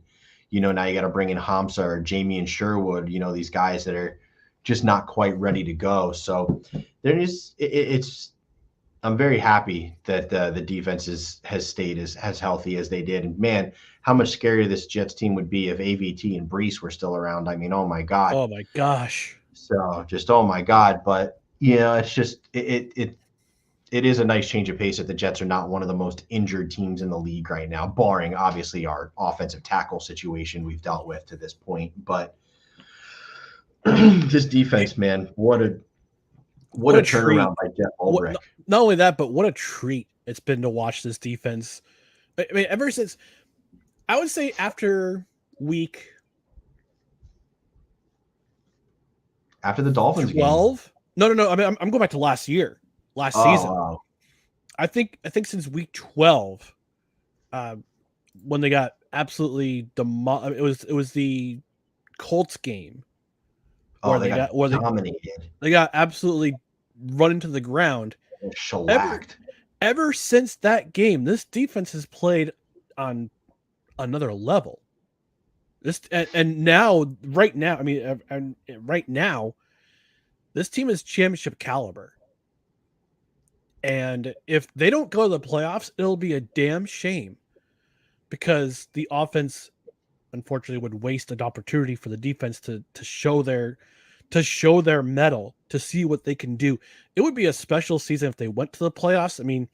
now you got to bring in Hamza or Jamie and Sherwood, these guys that are just not quite ready to go. So I'm very happy that the defense has stayed as healthy as they did. And man, how much scarier this Jets team would be if AVT and Brees were still around. I mean, oh my God. Oh my gosh. So just, oh my God. But it's just, it is a nice change of pace that the Jets are not one of the most injured teams in the league right now, barring obviously our offensive tackle situation we've dealt with to this point. But this defense, man, what a turnaround by Jeff Ulbrich. Not only that, but what a treat it's been to watch this defense. I mean, ever since, I would say after the Dolphins 12. Game. No. I mean, I'm going back to last season. Wow. I think since week 12, when they got absolutely demolished. It was the Colts game. Where they got dominated. They got absolutely run into the ground. Shellacked. Ever since that game, this defense has played on another level. Right now, this team is championship caliber. And if they don't go to the playoffs, it'll be a damn shame, because the offense, unfortunately, would waste an opportunity for the defense to show their mettle, to see what they can do. It would be a special season if they went to the playoffs. I mean,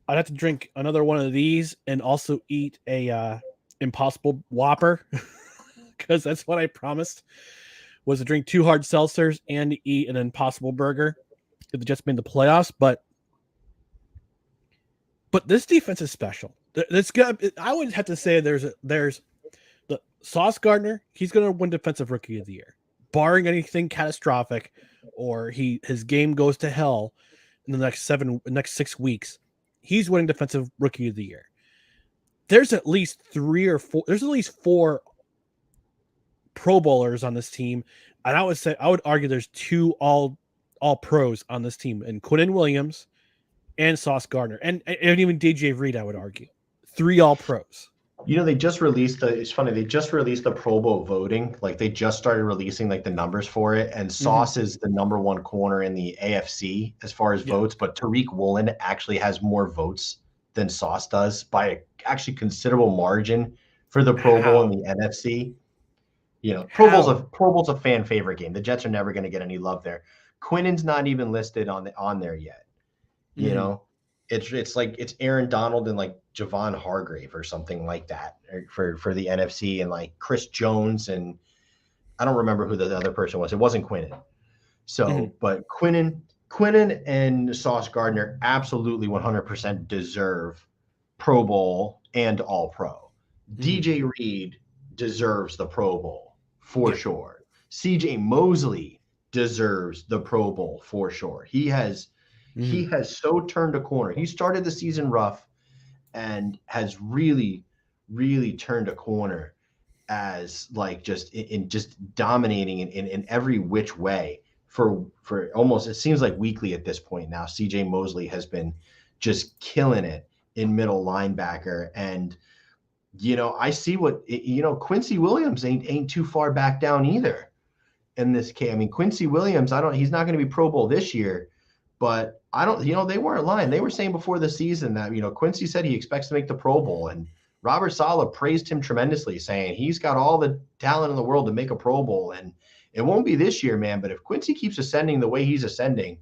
I'd have to drink another one of these and also eat a Impossible Whopper, because that's what I promised, was to drink 2 hard seltzers and eat an Impossible Burger if the Jets made the playoffs. But this defense is special. I would have to say there's the Sauce Gardner. He's going to win Defensive Rookie of the Year, barring anything catastrophic, or his game goes to hell in the next 6 weeks. He's winning Defensive Rookie of the Year. There's at least 3 or 4. There's at least 4 Pro Bowlers on this team, and I would argue there's 2 all pros on this team, and Quinnen Williams and Sauce Gardner, and even DJ Reed. I would argue 3 all pros. They just released it's funny, they just released the Pro Bowl voting. Like, they just started releasing the numbers for it, and Sauce is the number 1 corner in the AFC as far as votes, but Tariq Woolen actually has more votes than Sauce does by a actually considerable margin for the Pro Bowl in the NFC. Pro Bowl's a fan favorite game. The Jets are never going to get any love there. Quinnen's not even listed on there yet. You know, it's like it's Aaron Donald and like Javon Hargrave or something like that for the NFC, and like Chris Jones, and I don't remember who the other person was. It wasn't Quinnen. So, but Quinnen and Sauce Gardner absolutely 100% deserve Pro Bowl and All Pro. DJ Reed deserves the Pro Bowl for sure. CJ Mosley deserves the Pro Bowl for sure. He has so turned a corner. He started the season rough and has really, really turned a corner as like just dominating in every which way for almost, it seems like weekly at this point now. CJ Mosley has been just killing it in middle linebacker. And, I see Quincy Williams ain't too far back down either in this case. I mean, Quincy Williams, he's not going to be Pro Bowl this year, but they weren't lying. They were saying before the season that, Quincy said he expects to make the Pro Bowl, and Robert Saleh praised him tremendously, saying he's got all the talent in the world to make a Pro Bowl. And it won't be this year, man, but if Quincy keeps ascending the way he's ascending,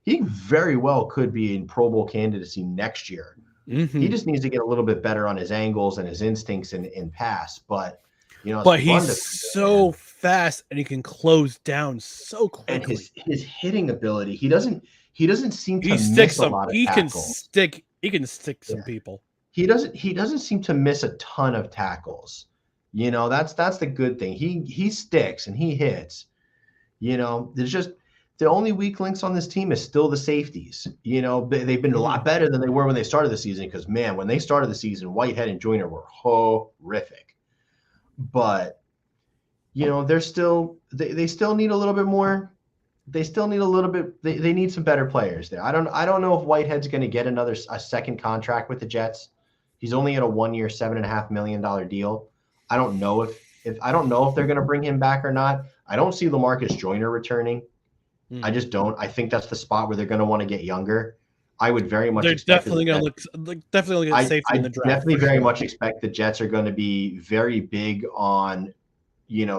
he very well could be in Pro Bowl candidacy next year. He just needs to get a little bit better on his angles and his instincts in pass. But, but he's so fast and he can close down so quickly. And his hitting ability, he doesn't seem to miss a lot of tackles. He can stick some people. He doesn't seem to miss a ton of tackles. That's the good thing. He sticks and he hits. There's just the only weak links on this team is still the safeties. They've been a lot better than they were when they started the season, because man, when they started the season, Whitehead and Joyner were horrific. But they're still they still need a little bit more. They still need a little bit. They need some better players there. I don't know if Whitehead's going to get a second contract with the Jets. He's only at a 1-year, $7.5 million deal. I don't know if they're going to bring him back or not. I don't see LaMarcus Joyner returning. I just don't. I think that's the spot where they're going to want to get younger. I would very much. They're definitely going to definitely get safety in the draft. I definitely very much expect the Jets are going to be very big on,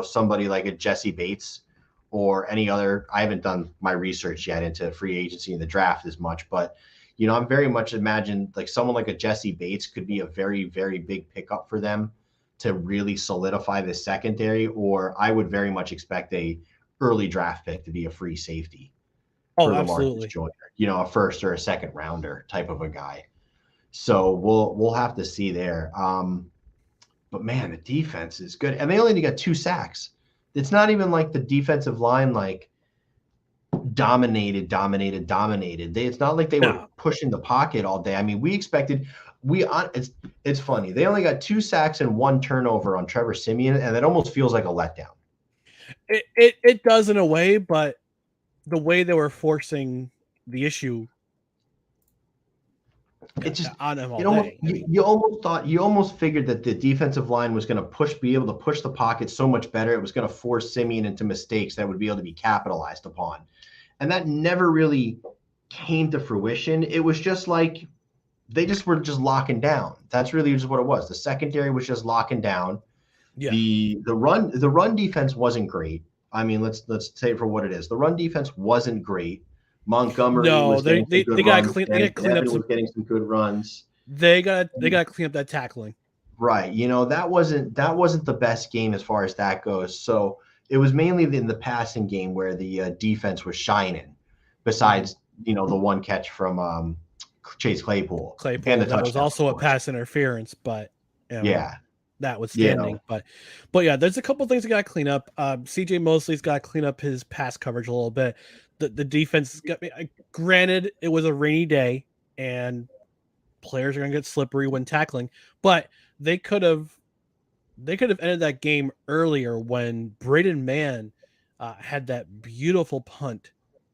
somebody like a Jesse Bates or any other. I haven't done my research yet into free agency and the draft as much, but I'm very much imagine like someone like a Jesse Bates could be a very, very big pickup for them to really solidify the secondary. Or I would very much expect a early draft pick to be a free safety. Oh, absolutely. Joyner, a first or a second rounder type of a guy. So we'll have to see there. But man, the defense is good, and they only got 2 sacks. It's not even like the defensive line like dominated. It's not like they were pushing the pocket all day. I mean, it's funny. They only got 2 sacks and 1 turnover on Trevor Siemian, and it almost feels like a letdown. It does in a way, but the way they were forcing the issue, it just on him all day. You almost figured that the defensive line was going to be able to push the pocket so much better. It was going to force Siemian into mistakes that would be able to be capitalized upon, and that never really came to fruition. It was just like they were locking down. That's really just what it was. The secondary was just locking down. Yeah. The run defense wasn't great. I mean, let's say it for what it is. The run defense wasn't great. Montgomery they got to clean up. Was getting some good runs. They got to clean up that tackling. Right. That wasn't the best game as far as that goes. So it was mainly in the passing game where the defense was shining. Besides, the one catch from Chase Claypool. And that was also a pass interference, but yeah. That was standing, but yeah, there's a couple things we got to clean up. CJ Mosley's got to clean up his pass coverage a little bit. The defense got me. Granted, it was a rainy day and players are going to get slippery when tackling, but they could have ended that game earlier when Braden Mann had that beautiful punt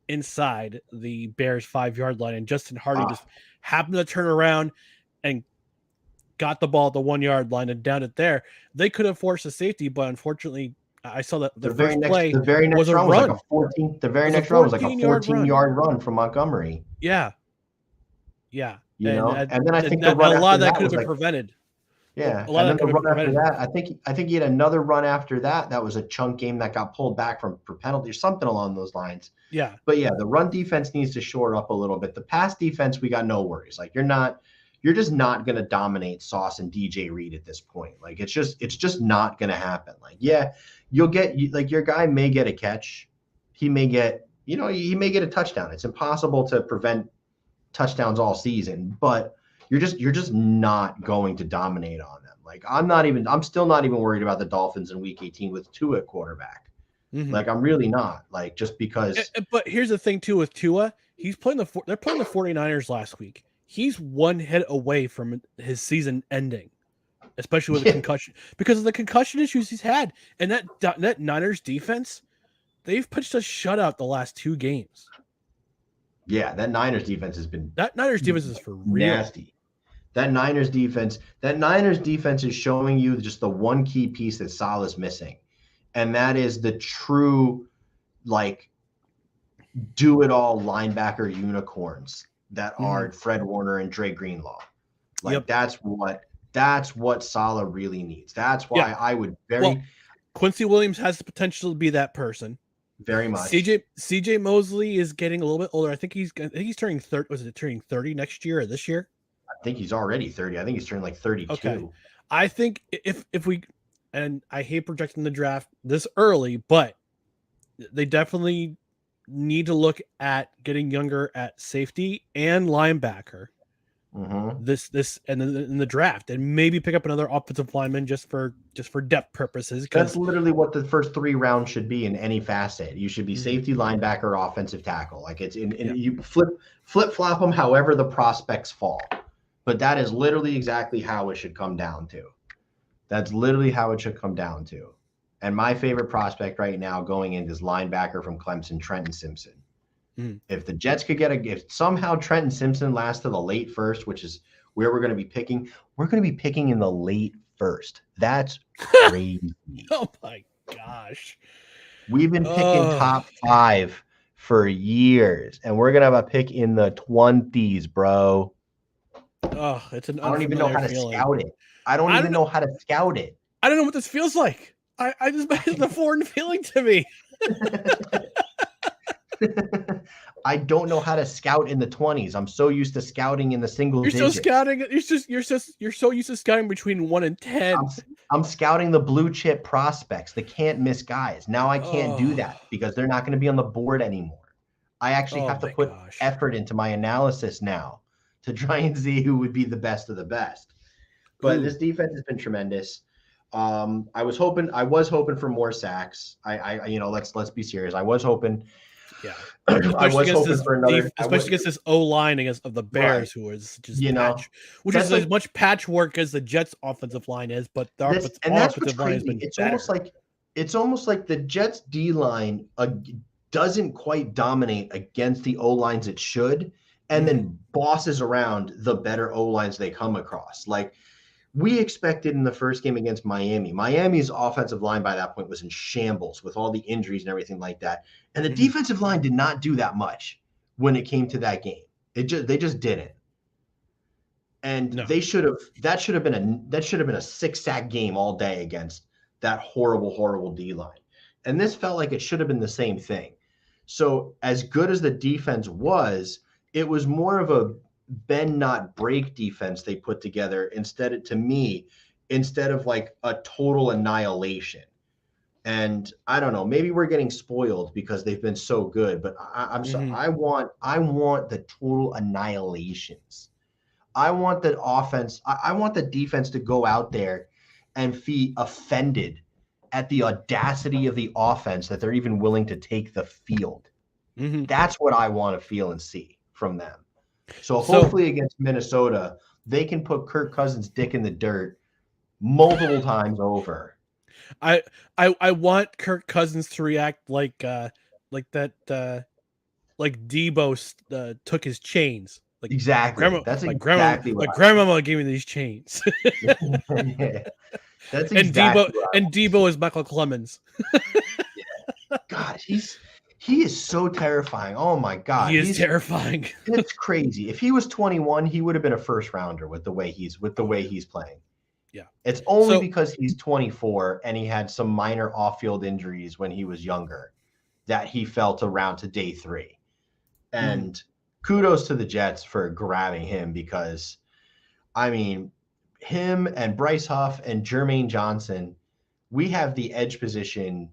inside the Bears 5-yard line, and Justin Hardy just happened to turn around and got the ball at the 1-yard line and down it there. They could have forced a safety, but unfortunately, I saw that the very next run was like a 14. The very next run was like a 14-yard run from Montgomery. Yeah. And then I think a lot of that could have been prevented. Yeah, A lot and of then that the run after preventative. that, I think he had another run after that. That was a chunk game that got pulled back for penalty or something along those lines. Yeah. But yeah, the run defense needs to shore up a little bit. The pass defense, we got no worries. Like you're just not going to dominate Sauce and DJ Reed at this point. Like it's just not going to happen. Like yeah, you'll get like your guy may get a catch, he may get a touchdown. It's impossible to prevent touchdowns all season, but you're just not going to dominate on them. Like I'm still not even worried about the Dolphins in Week 18 with Tua at quarterback. Mhm. Like I'm really not. Like just because. But here's the thing too with Tua, they're playing the 49ers last week. He's one hit away from his season ending, especially with the concussion, because of the concussion issues he's had. And that Niners defense, they've pitched a shutout the last 2 games. Yeah, that Niners defense has been That Niners defense is for real. nasty. That Niners defense is showing you just the one key piece that Saleh's missing. And that is the true, like, do-it-all linebacker unicorns that are Fred Warner and Dre Greenlaw. Like, that's what Saleh really needs. That's why I would Quincy Williams has the potential to be that person. Very much. CJ Mosley is getting a little bit older. I think he's turning 30. Was it turning 30 next year or this year? I think he's already 30. I think he's turning like 32. Okay. I think if we, and I hate projecting the draft this early, but they definitely need to look at getting younger at safety and linebacker. This and in the draft, and maybe pick up another offensive lineman just for depth purposes. That's literally what the first 3 rounds should be in any facet. You should be safety, linebacker, offensive tackle. Like it's you flip flop them however the prospects fall. But that is literally exactly how it should come down to. That's literally how it should come down to. And my favorite prospect right now going in is linebacker from Clemson, Trenton Simpson. If the Jets could if somehow Trenton Simpson lasts to the late first, which is where we're going to be picking in the late first. That's crazy. Oh my gosh. We've been picking top 5 for years, and we're going to have a pick in the 20s, bro. Oh, it's an I don't even know how to scout it. I don't even know how to scout it. I don't know what this feels like. I just it's a foreign feeling to me. I don't know how to scout in the 20s. I'm so used to scouting in the single digits. You're still scouting. You're so used to scouting between 1 and 10. I'm scouting the blue chip prospects, the can't miss guys. Now I can't do that because they're not going to be on the board anymore. I actually have to put effort into my analysis now to try and see who would be the best of the best. But this defense has been tremendous. I was hoping for more sacks. Let's be serious. I was hoping. Yeah, especially against this O line of the Bears, who is just which is as much patchwork as the Jets' offensive line is, but the offensive line has been better. It's almost like the Jets' D line doesn't quite dominate against the O lines it should, and then bosses around the better O lines they come across. Like we expected in the first game against Miami. Miami's offensive line by that point was in shambles with all the injuries and everything like that. And the defensive line did not do that much when it came to that game. They just didn't. And that should have been a 6-sack game all day against that horrible D line. And this felt like it should have been the same thing. So as good as the defense was, it was more of a bend not break defense they put together instead of like a total annihilation. And I don't know, maybe we're getting spoiled because they've been so good, but I want the total annihilations. I want the offense. I want the defense to go out there and be offended at the audacity of the offense that they're even willing to take the field. That's what I want to feel and see from them. So hopefully against Minnesota, they can put Kirk Cousins' dick in the dirt multiple times over. I want Kirk Cousins to react like that like Debo took his chains. Like exactly. That's exactly what my grandmama gave me these chains. Yeah. That's exactly and Debo is Michael Clemens. God, he is so terrifying. Oh my God. He's terrifying. It's crazy. If he was 21, he would have been a first rounder with the way he's playing. Yeah. It's only So- because he's 24 and he had some minor off-field injuries when he was younger that he fell to day 3. And kudos to the Jets for grabbing him because, I mean, him and Bryce Huff and Jermaine Johnson, we have the edge position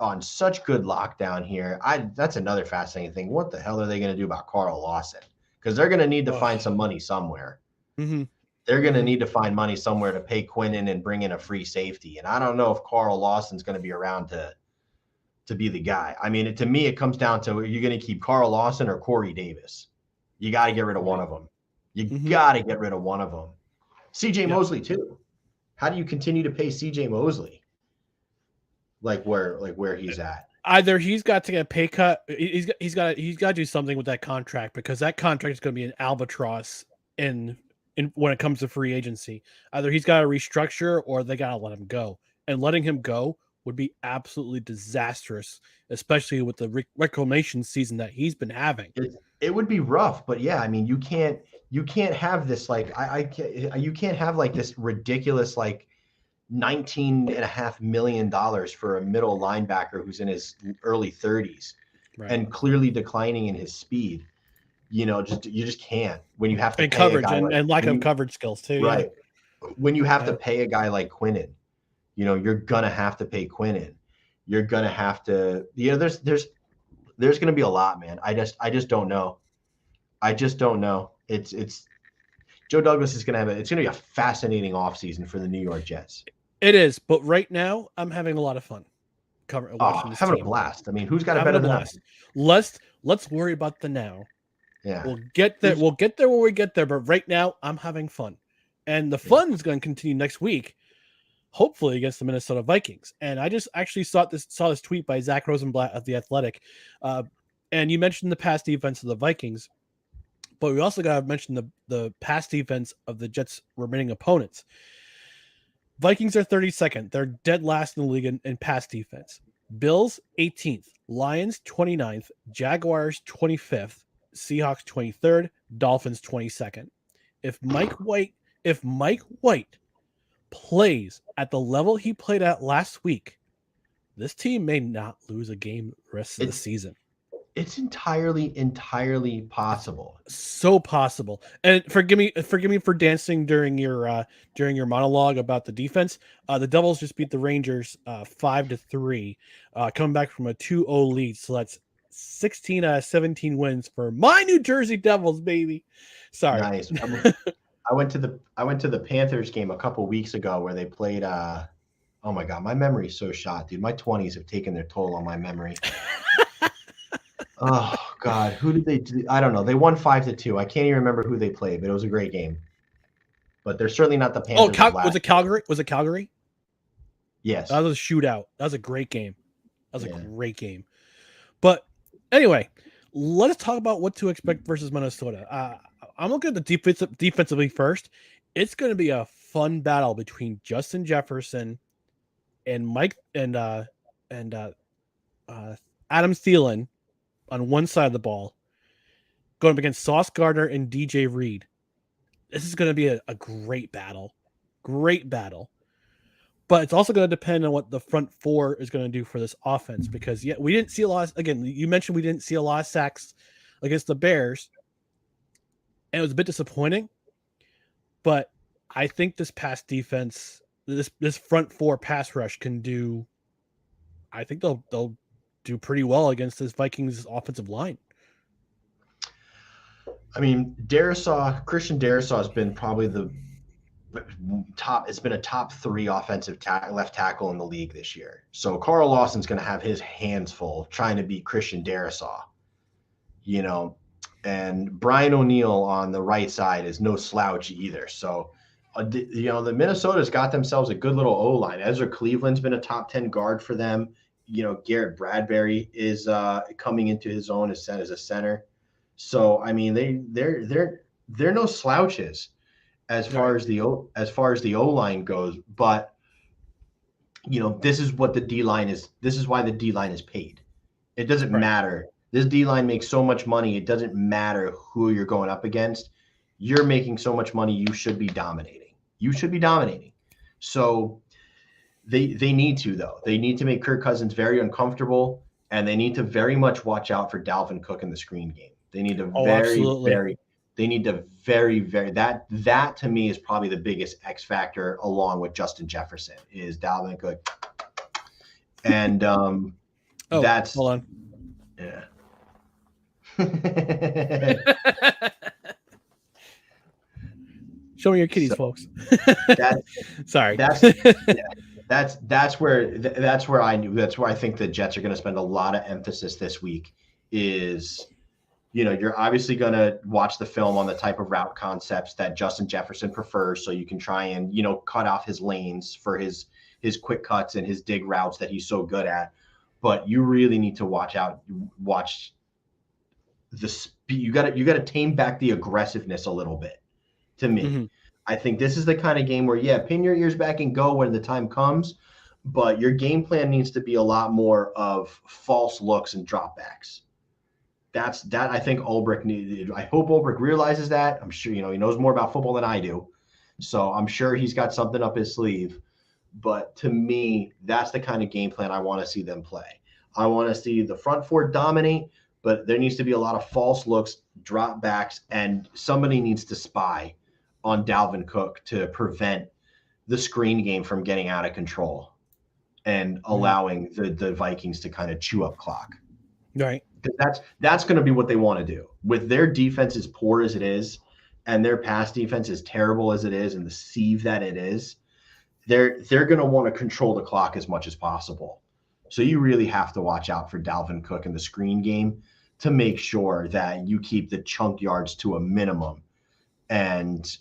on such good lockdown here. That's another fascinating thing. What the hell are they going to do about Carl Lawson? Because they're going to need to find some money somewhere. Mm-hmm. They're going to need to find money somewhere to pay Quinnen and bring in a free safety. And I don't know if Carl Lawson's going to be around to be the guy. I mean, to me, it comes down to, are you going to keep Carl Lawson or Corey Davis? You got to get rid of one of them. You got to get rid of one of them. CJ Mosley too. How do you continue to pay CJ Mosley? Like where he's at? Either he's got to get a pay cut. He's got to do something with that contract, because that contract is going to be an albatross in when it comes to free agency. Either he's got to restructure or they got to let him go. And letting him go would be absolutely disastrous, especially with the reclamation season that he's been having. It would be rough, but yeah, I mean, you can't have this you can't have like this ridiculous like $19.5 million for a middle linebacker who's in his early 30s and clearly declining in his speed. You just can't when you have to pay coverage a guy and lack of coverage skills too. Right. Yeah. When you have to pay a guy like Quinnen, you're gonna have to pay Quinnen. You're gonna have to. There's gonna be a lot, man. I just don't know. It's Joe Douglas is gonna have it's gonna be a fascinating offseason for the New York Jets. It is, but right now I'm having a lot of fun watching this having team. a blast. I mean, who's got it better than us? Let's worry about the now. Yeah, we'll get there. We'll get there when we get there. But right now, I'm having fun, and the fun is going to continue next week, hopefully against the Minnesota Vikings. And I just actually saw this tweet by Zach Rosenblatt of The Athletic, and you mentioned the pass defense of the Vikings, but we also got to mention the pass defense of the Jets' remaining opponents. Vikings are 32nd. They're dead last in the league in pass defense. Bills 18th, Lions 29th, Jaguars 25th, Seahawks 23rd, Dolphins 22nd. If Mike White plays at the level he played at last week, this team may not lose a game the rest of the season. It's entirely possible. So possible. And forgive me for dancing during your monologue about the defense. The Devils just beat the Rangers 5-3, coming back from a 2-0 lead. So that's 16 out of 17 wins for my New Jersey Devils, baby. Sorry. Nice. I went to the Panthers game a couple weeks ago where they played. Oh my God, my memory's so shot, dude. My 20s have taken their toll on my memory. Oh God, who did they do? I don't know. They won 5-2. I can't even remember who they played, but it was a great game. But they're certainly not the Panthers. Oh, was it Calgary? Yes. That was a shootout. That was a great game. Great game. But anyway, let us talk about what to expect versus Minnesota. I'm looking at the defensively first. It's going to be a fun battle between Justin Jefferson and Adam Thielen on one side of the ball, going up against Sauce Gardner and DJ Reed. This is going to be a great battle. But it's also going to depend on what the front four is going to do for this offense, because we didn't see a lot. Again, you mentioned we didn't see a lot of sacks against the Bears, and it was a bit disappointing. But I think this pass defense, this front four pass rush can do. I think they'll do pretty well against this Vikings offensive line. I mean, Christian Darrisaw has been probably the top. It's been a top 3 offensive left tackle in the league this year. So Carl Lawson's going to have his hands full trying to beat Christian Darrisaw. And Brian O'Neill on the right side is no slouch either. So, the Minnesota's got themselves a good little O-line. Ezra Cleveland's been a top 10 guard for them. Garrett Bradbury is coming into his own as a center. So I mean, they're no slouches as far as the O-line goes. But this is what the D-line is. This is why the D-line is paid. It doesn't matter. This D-line makes so much money. It doesn't matter who you're going up against. You're making so much money. You should be dominating. You should be dominating. So they need to, though. They need to make Kirk Cousins very uncomfortable, and they need to very much watch out for Dalvin Cook in the screen game. They need to Absolutely. that to me is probably the biggest X factor, along with Justin Jefferson, is Dalvin Cook. And that's hold on. yeah. Show me your kitties, folks. Sorry. That's where I think the Jets are going to spend a lot of emphasis this week is, you're obviously going to watch the film on the type of route concepts that Justin Jefferson prefers, so you can try and, cut off his lanes for his quick cuts and his dig routes that he's so good at. But you really need to watch the speed. You got to tame back the aggressiveness a little bit. To me, Mm-hmm. I think this is the kind of game where, pin your ears back and go when the time comes, but your game plan needs to be a lot more of false looks and dropbacks. That I think Ulbrich needed. I hope Ulbrich realizes that. I'm sure, he knows more about football than I do. So I'm sure he's got something up his sleeve. But to me, that's the kind of game plan I want to see them play. I want to see the front four dominate, but there needs to be a lot of false looks, dropbacks, and somebody needs to spy on Dalvin Cook to prevent the screen game from getting out of control and allowing the Vikings to kind of chew up clock. Right. That's going to be what they want to do. With their defense as poor as it is, and their pass defense as terrible as it is, and the sieve that it is, they're going to want to control the clock as much as possible. So you really have to watch out for Dalvin Cook in the screen game to make sure that you keep the chunk yards to a minimum, and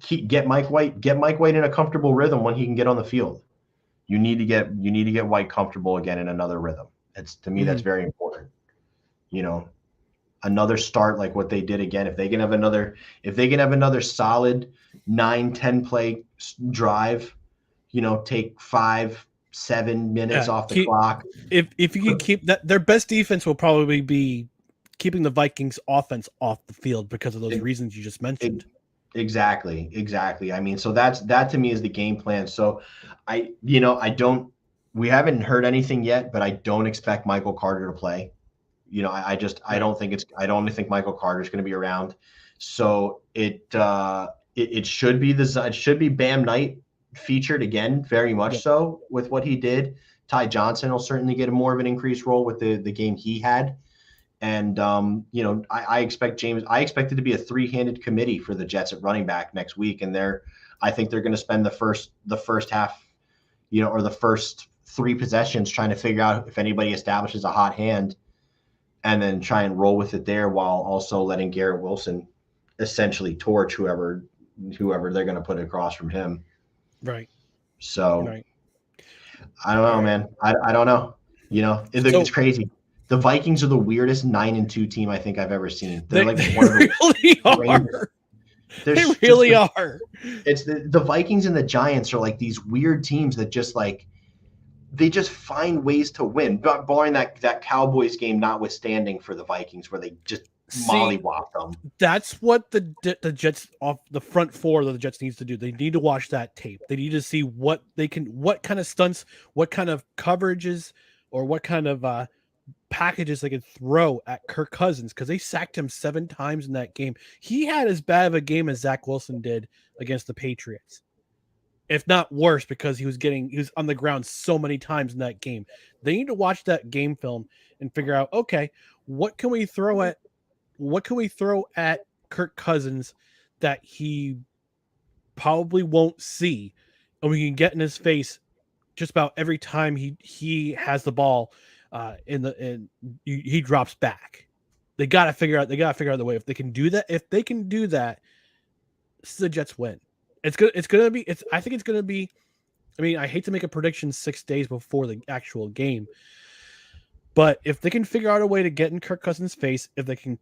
get Mike White in a comfortable rhythm when he can get on the field. You need to get White comfortable again in another rhythm. To me, that's very important. Another start like what they did again. If they can have another solid 9-10 play drive, take 5-7 minutes off the clock. If you can keep that, their best defense will probably be keeping the Vikings offense off the field because of those reasons you just mentioned. Exactly. I mean, so that to me is the game plan. So we haven't heard anything yet, but I don't expect Michael Carter to play. I don't think Michael Carter is going to be around. So it should be Bam Knight featured again, very much so with what he did. Ty Johnson will certainly get a more of an increased role with the game he had. And I expect it to be a 3-handed committee for the Jets at running back next week. And I think they're going to spend the first half, or the first 3 possessions trying to figure out if anybody establishes a hot hand, and then try and roll with it there, while also letting Garrett Wilson essentially torch whoever they're going to put across from him. Right. So I don't know, man. I don't know. It's crazy. The Vikings are the weirdest 9-2 team I think I've ever seen. They're like one of the really are. They really are. It's the Vikings and the Giants are like these weird teams that just they just find ways to win, barring that Cowboys game notwithstanding for the Vikings, where they just mollywopped them. That's what the Jets off the front four of the Jets needs to do. They need to watch that tape. They need to see what kind of stunts, what kind of coverages, or what kind of packages they could throw at Kirk Cousins, because they sacked him 7 times in that game. He had as bad of a game as Zach Wilson did against the Patriots, if not worse, because he was on the ground so many times in that game. They need to watch that game film and figure out, okay, what can we throw at Kirk Cousins that he probably won't see, and we can get in his face just about every time he has the ball, he drops back. They got to figure out the way. If they can do that, the Jets win. I think it's going to be, I mean, I hate to make a prediction 6 days before the actual game, but if they can figure out a way to get in Kirk Cousins' face, if they can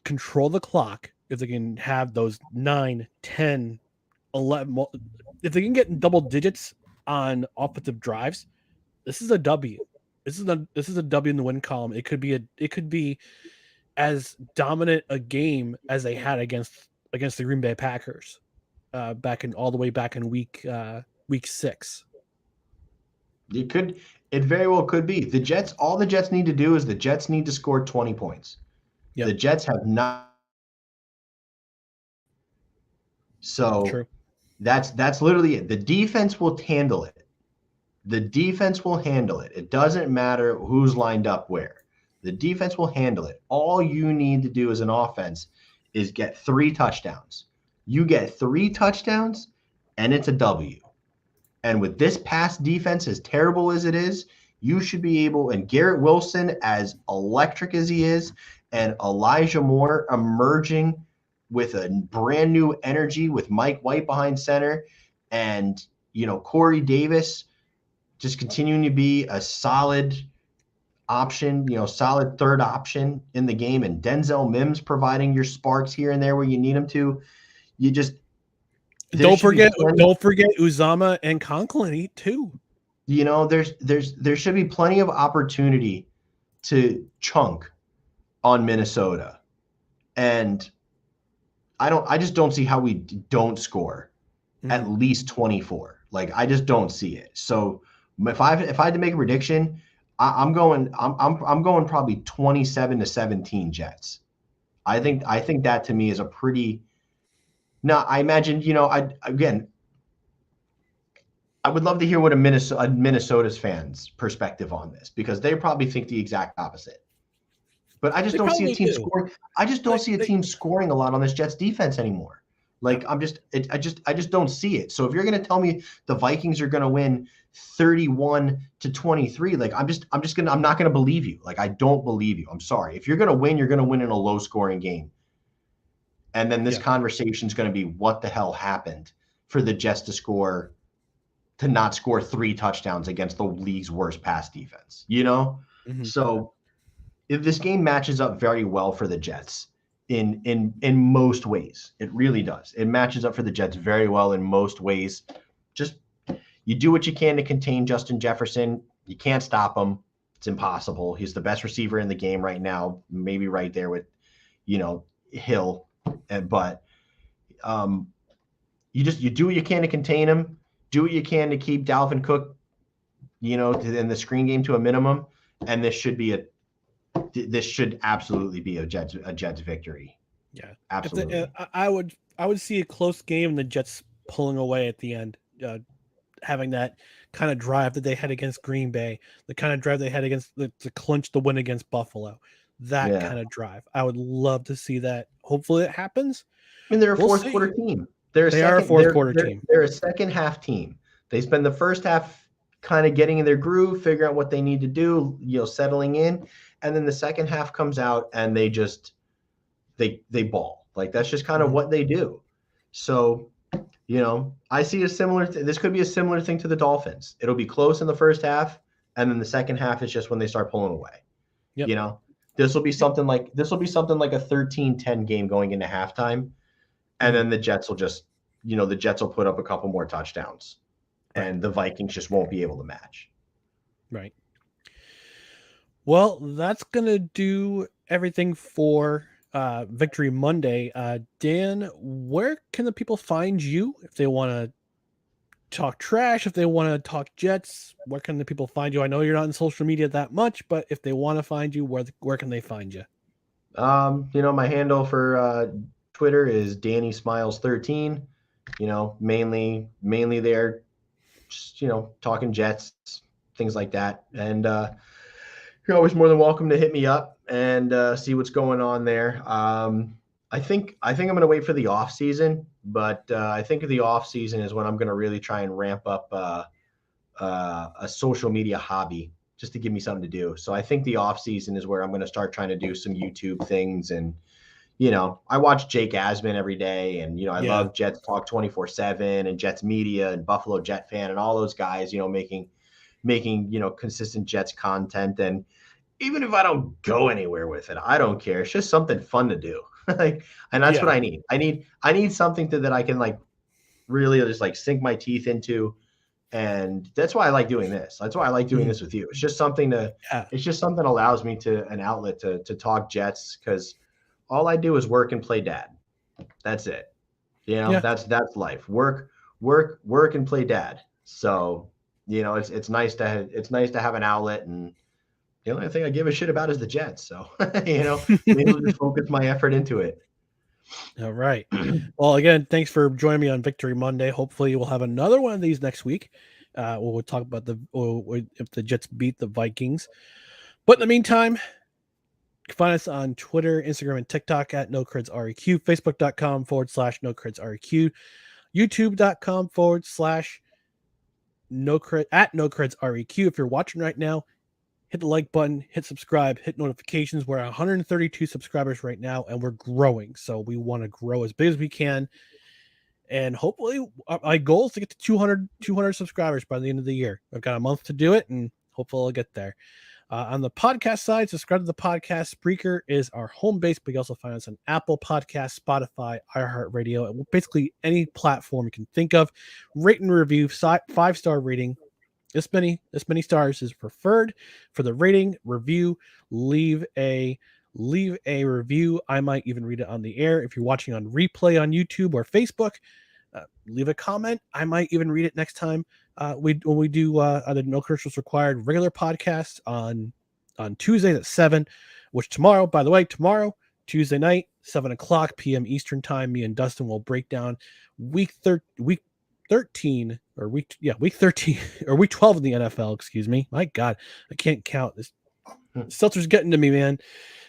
control the clock, if they can have those 9, 10, 11, if they can get in double digits on offensive drives, this is a W. This is a W in the win column. It could be as dominant a game as they had against the Green Bay Packers. all the way back in week 6. It very well could be. The Jets, all the Jets need to do is the Jets need to score 20 points. Yep. The Jets have not. So True. that's literally it. The defense will handle it. The defense will handle it. It doesn't matter who's lined up where. The defense will handle it. All you need to do as an offense is get 3 touchdowns. You get 3 touchdowns, and it's a W. And with this pass defense, as terrible as it is, you should be able, and Garrett Wilson, as electric as he is, and Elijah Moore emerging with a brand new energy with Mike White behind center, and, Corey Davis just continuing to be a solid option, solid third option in the game, and Denzel Mims providing your sparks here and there where you need them to. Don't forget Uzama and Conklin too. There should be plenty of opportunity to chunk on Minnesota. And I just don't see how we don't score at least 24. Like, I just don't see it. So if I had to make a prediction, I'm going probably 27-17 Jets. I think that to me is a pretty. Now, I imagine, I would love to hear what a Minnesota's fans' perspective on this, because they probably think the exact opposite. But I just don't see a team scoring. I just don't see a team scoring a lot on this Jets defense anymore. Like, I just don't see it. So if you're going to tell me the Vikings are going to win 31-23, like, I'm not going to believe you. Like, I don't believe you. I'm sorry. If you're going to win, you're going to win in a low scoring game. And then this conversation is going to be, what the hell happened for the Jets to not score 3 touchdowns against the league's worst pass defense, So if this game matches up very well for the Jets in most ways, it really does. It matches up for the Jets very well in most ways. Just, you do what you can to contain Justin Jefferson. You can't stop him. It's impossible. He's the best receiver in the game right now, maybe right there with, Hill. But you do what you can to contain him. Do what you can to keep Dalvin Cook, in the screen game to a minimum. And this should absolutely be a Jets victory. Yeah, absolutely. I would see a close game and the Jets pulling away at the end, having that kind of drive that they had against Green Bay, the kind of drive they had to clinch the win against Buffalo. That kind of drive. I would love to see that. Hopefully it happens. I mean, they're a fourth quarter team. They are a fourth quarter team. They're a second half team. They spend the first half kind of getting in their groove, figuring out what they need to do, settling in. And then the second half comes out and they just, they ball. Like, that's just kind of what they do. So, I see a similar, this could be a similar thing to the Dolphins. It'll be close in the first half. And then the second half is just when they start pulling away. Yep. This will be something like a 13-10 game going into halftime. And then the Jets will just, the Jets will put up a couple more touchdowns, and the Vikings just won't be able to match. Right. Well, that's going to do everything for Victory Monday. Dan, where can the people find you if they want to talk trash, if they want to talk Jets? Where can the people find you? I know you're not on social media that much, but if they want to find you, where can they find you? My handle for Twitter is DannySmiles13. Mainly there, just talking Jets, things like that. And you're always more than welcome to hit me up and see what's going on there. I think I'm going to wait for the off season, but I think the off season is when I'm going to really try and ramp up a social media hobby, just to give me something to do. So I think the off season is where I'm going to start trying to do some YouTube things. And, I watch Jake Asman every day, and, I love Jets Talk 24/7 and Jets Media and Buffalo Jet Fan and all those guys, making, consistent Jets content. And even if I don't go anywhere with it, I don't care. It's just something fun to do. And that's what I need. I need something that I can really just sink my teeth into. And that's why I like doing this. That's why I like doing this with you. It's just something it's just something that allows me an outlet to talk Jets, because all I do is work and play dad. That's it. Yeah. That's life. Work, and play dad. So, it's nice to have an outlet, and the only thing I give a shit about is the Jets. So, maybe I'll just focus my effort into it. All right. Well, again, thanks for joining me on Victory Monday. Hopefully we'll have another one of these next week. We'll talk about if the Jets beat the Vikings. But in the meantime, you can find us on Twitter, Instagram, and TikTok at NoCredsREQ, Facebook.com/NoCredsREQ, YouTube.com/NoCredsREQ. If you're watching right now, hit the like button, hit subscribe, hit notifications. We're at 132 subscribers right now, and we're growing. So we want to grow as big as we can. And hopefully my goal is to get to 200 subscribers by the end of the year. I've got a month to do it, and hopefully I'll get there. On the podcast side, subscribe to the podcast. Spreaker is our home base, but you also find us on Apple Podcasts, Spotify, iHeartRadio, and basically any platform you can think of. Rate and review, 5-star rating. This many stars is preferred for the rating. Review, leave a review. I might even read it on the air. If you're watching on replay on YouTube or Facebook, leave a comment. I might even read it next time. When we do the No Commercials Required regular podcast on Tuesdays at 7, which tomorrow, by the way, Tuesday night, 7:00 p.m. Eastern time, me and Dustin will break down week 13 or week 12 in the NFL. Excuse me. My God, I can't count. This seltzer's getting to me, man.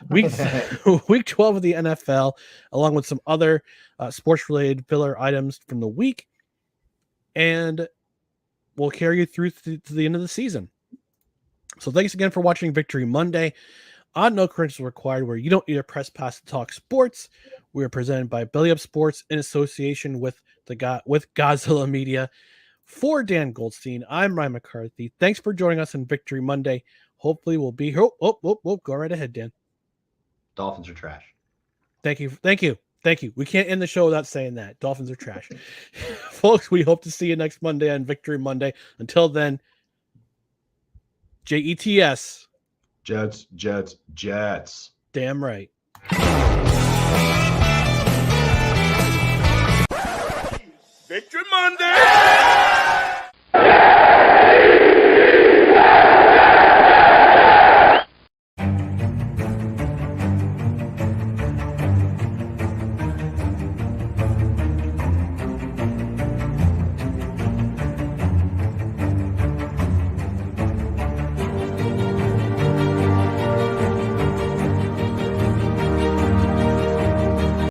Week 12 of the NFL, along with some other sports-related filler items from the week, and we'll carry you through to the end of the season. So thanks again for watching Victory Monday on No Commercials Required, where you don't need a press pass to talk sports. We are presented by Belly Up Sports in association with Godzilla Media. For Dan Goldstein, I'm Ryan McCarthy. Thanks for joining us on Victory Monday. Hopefully we'll be here. Go right ahead, Dan. Dolphins are trash. Thank you. We can't end the show without saying that. Dolphins are trash. Folks, we hope to see you next Monday on Victory Monday. Until then, JETS. Jets. Damn right. Victory Monday!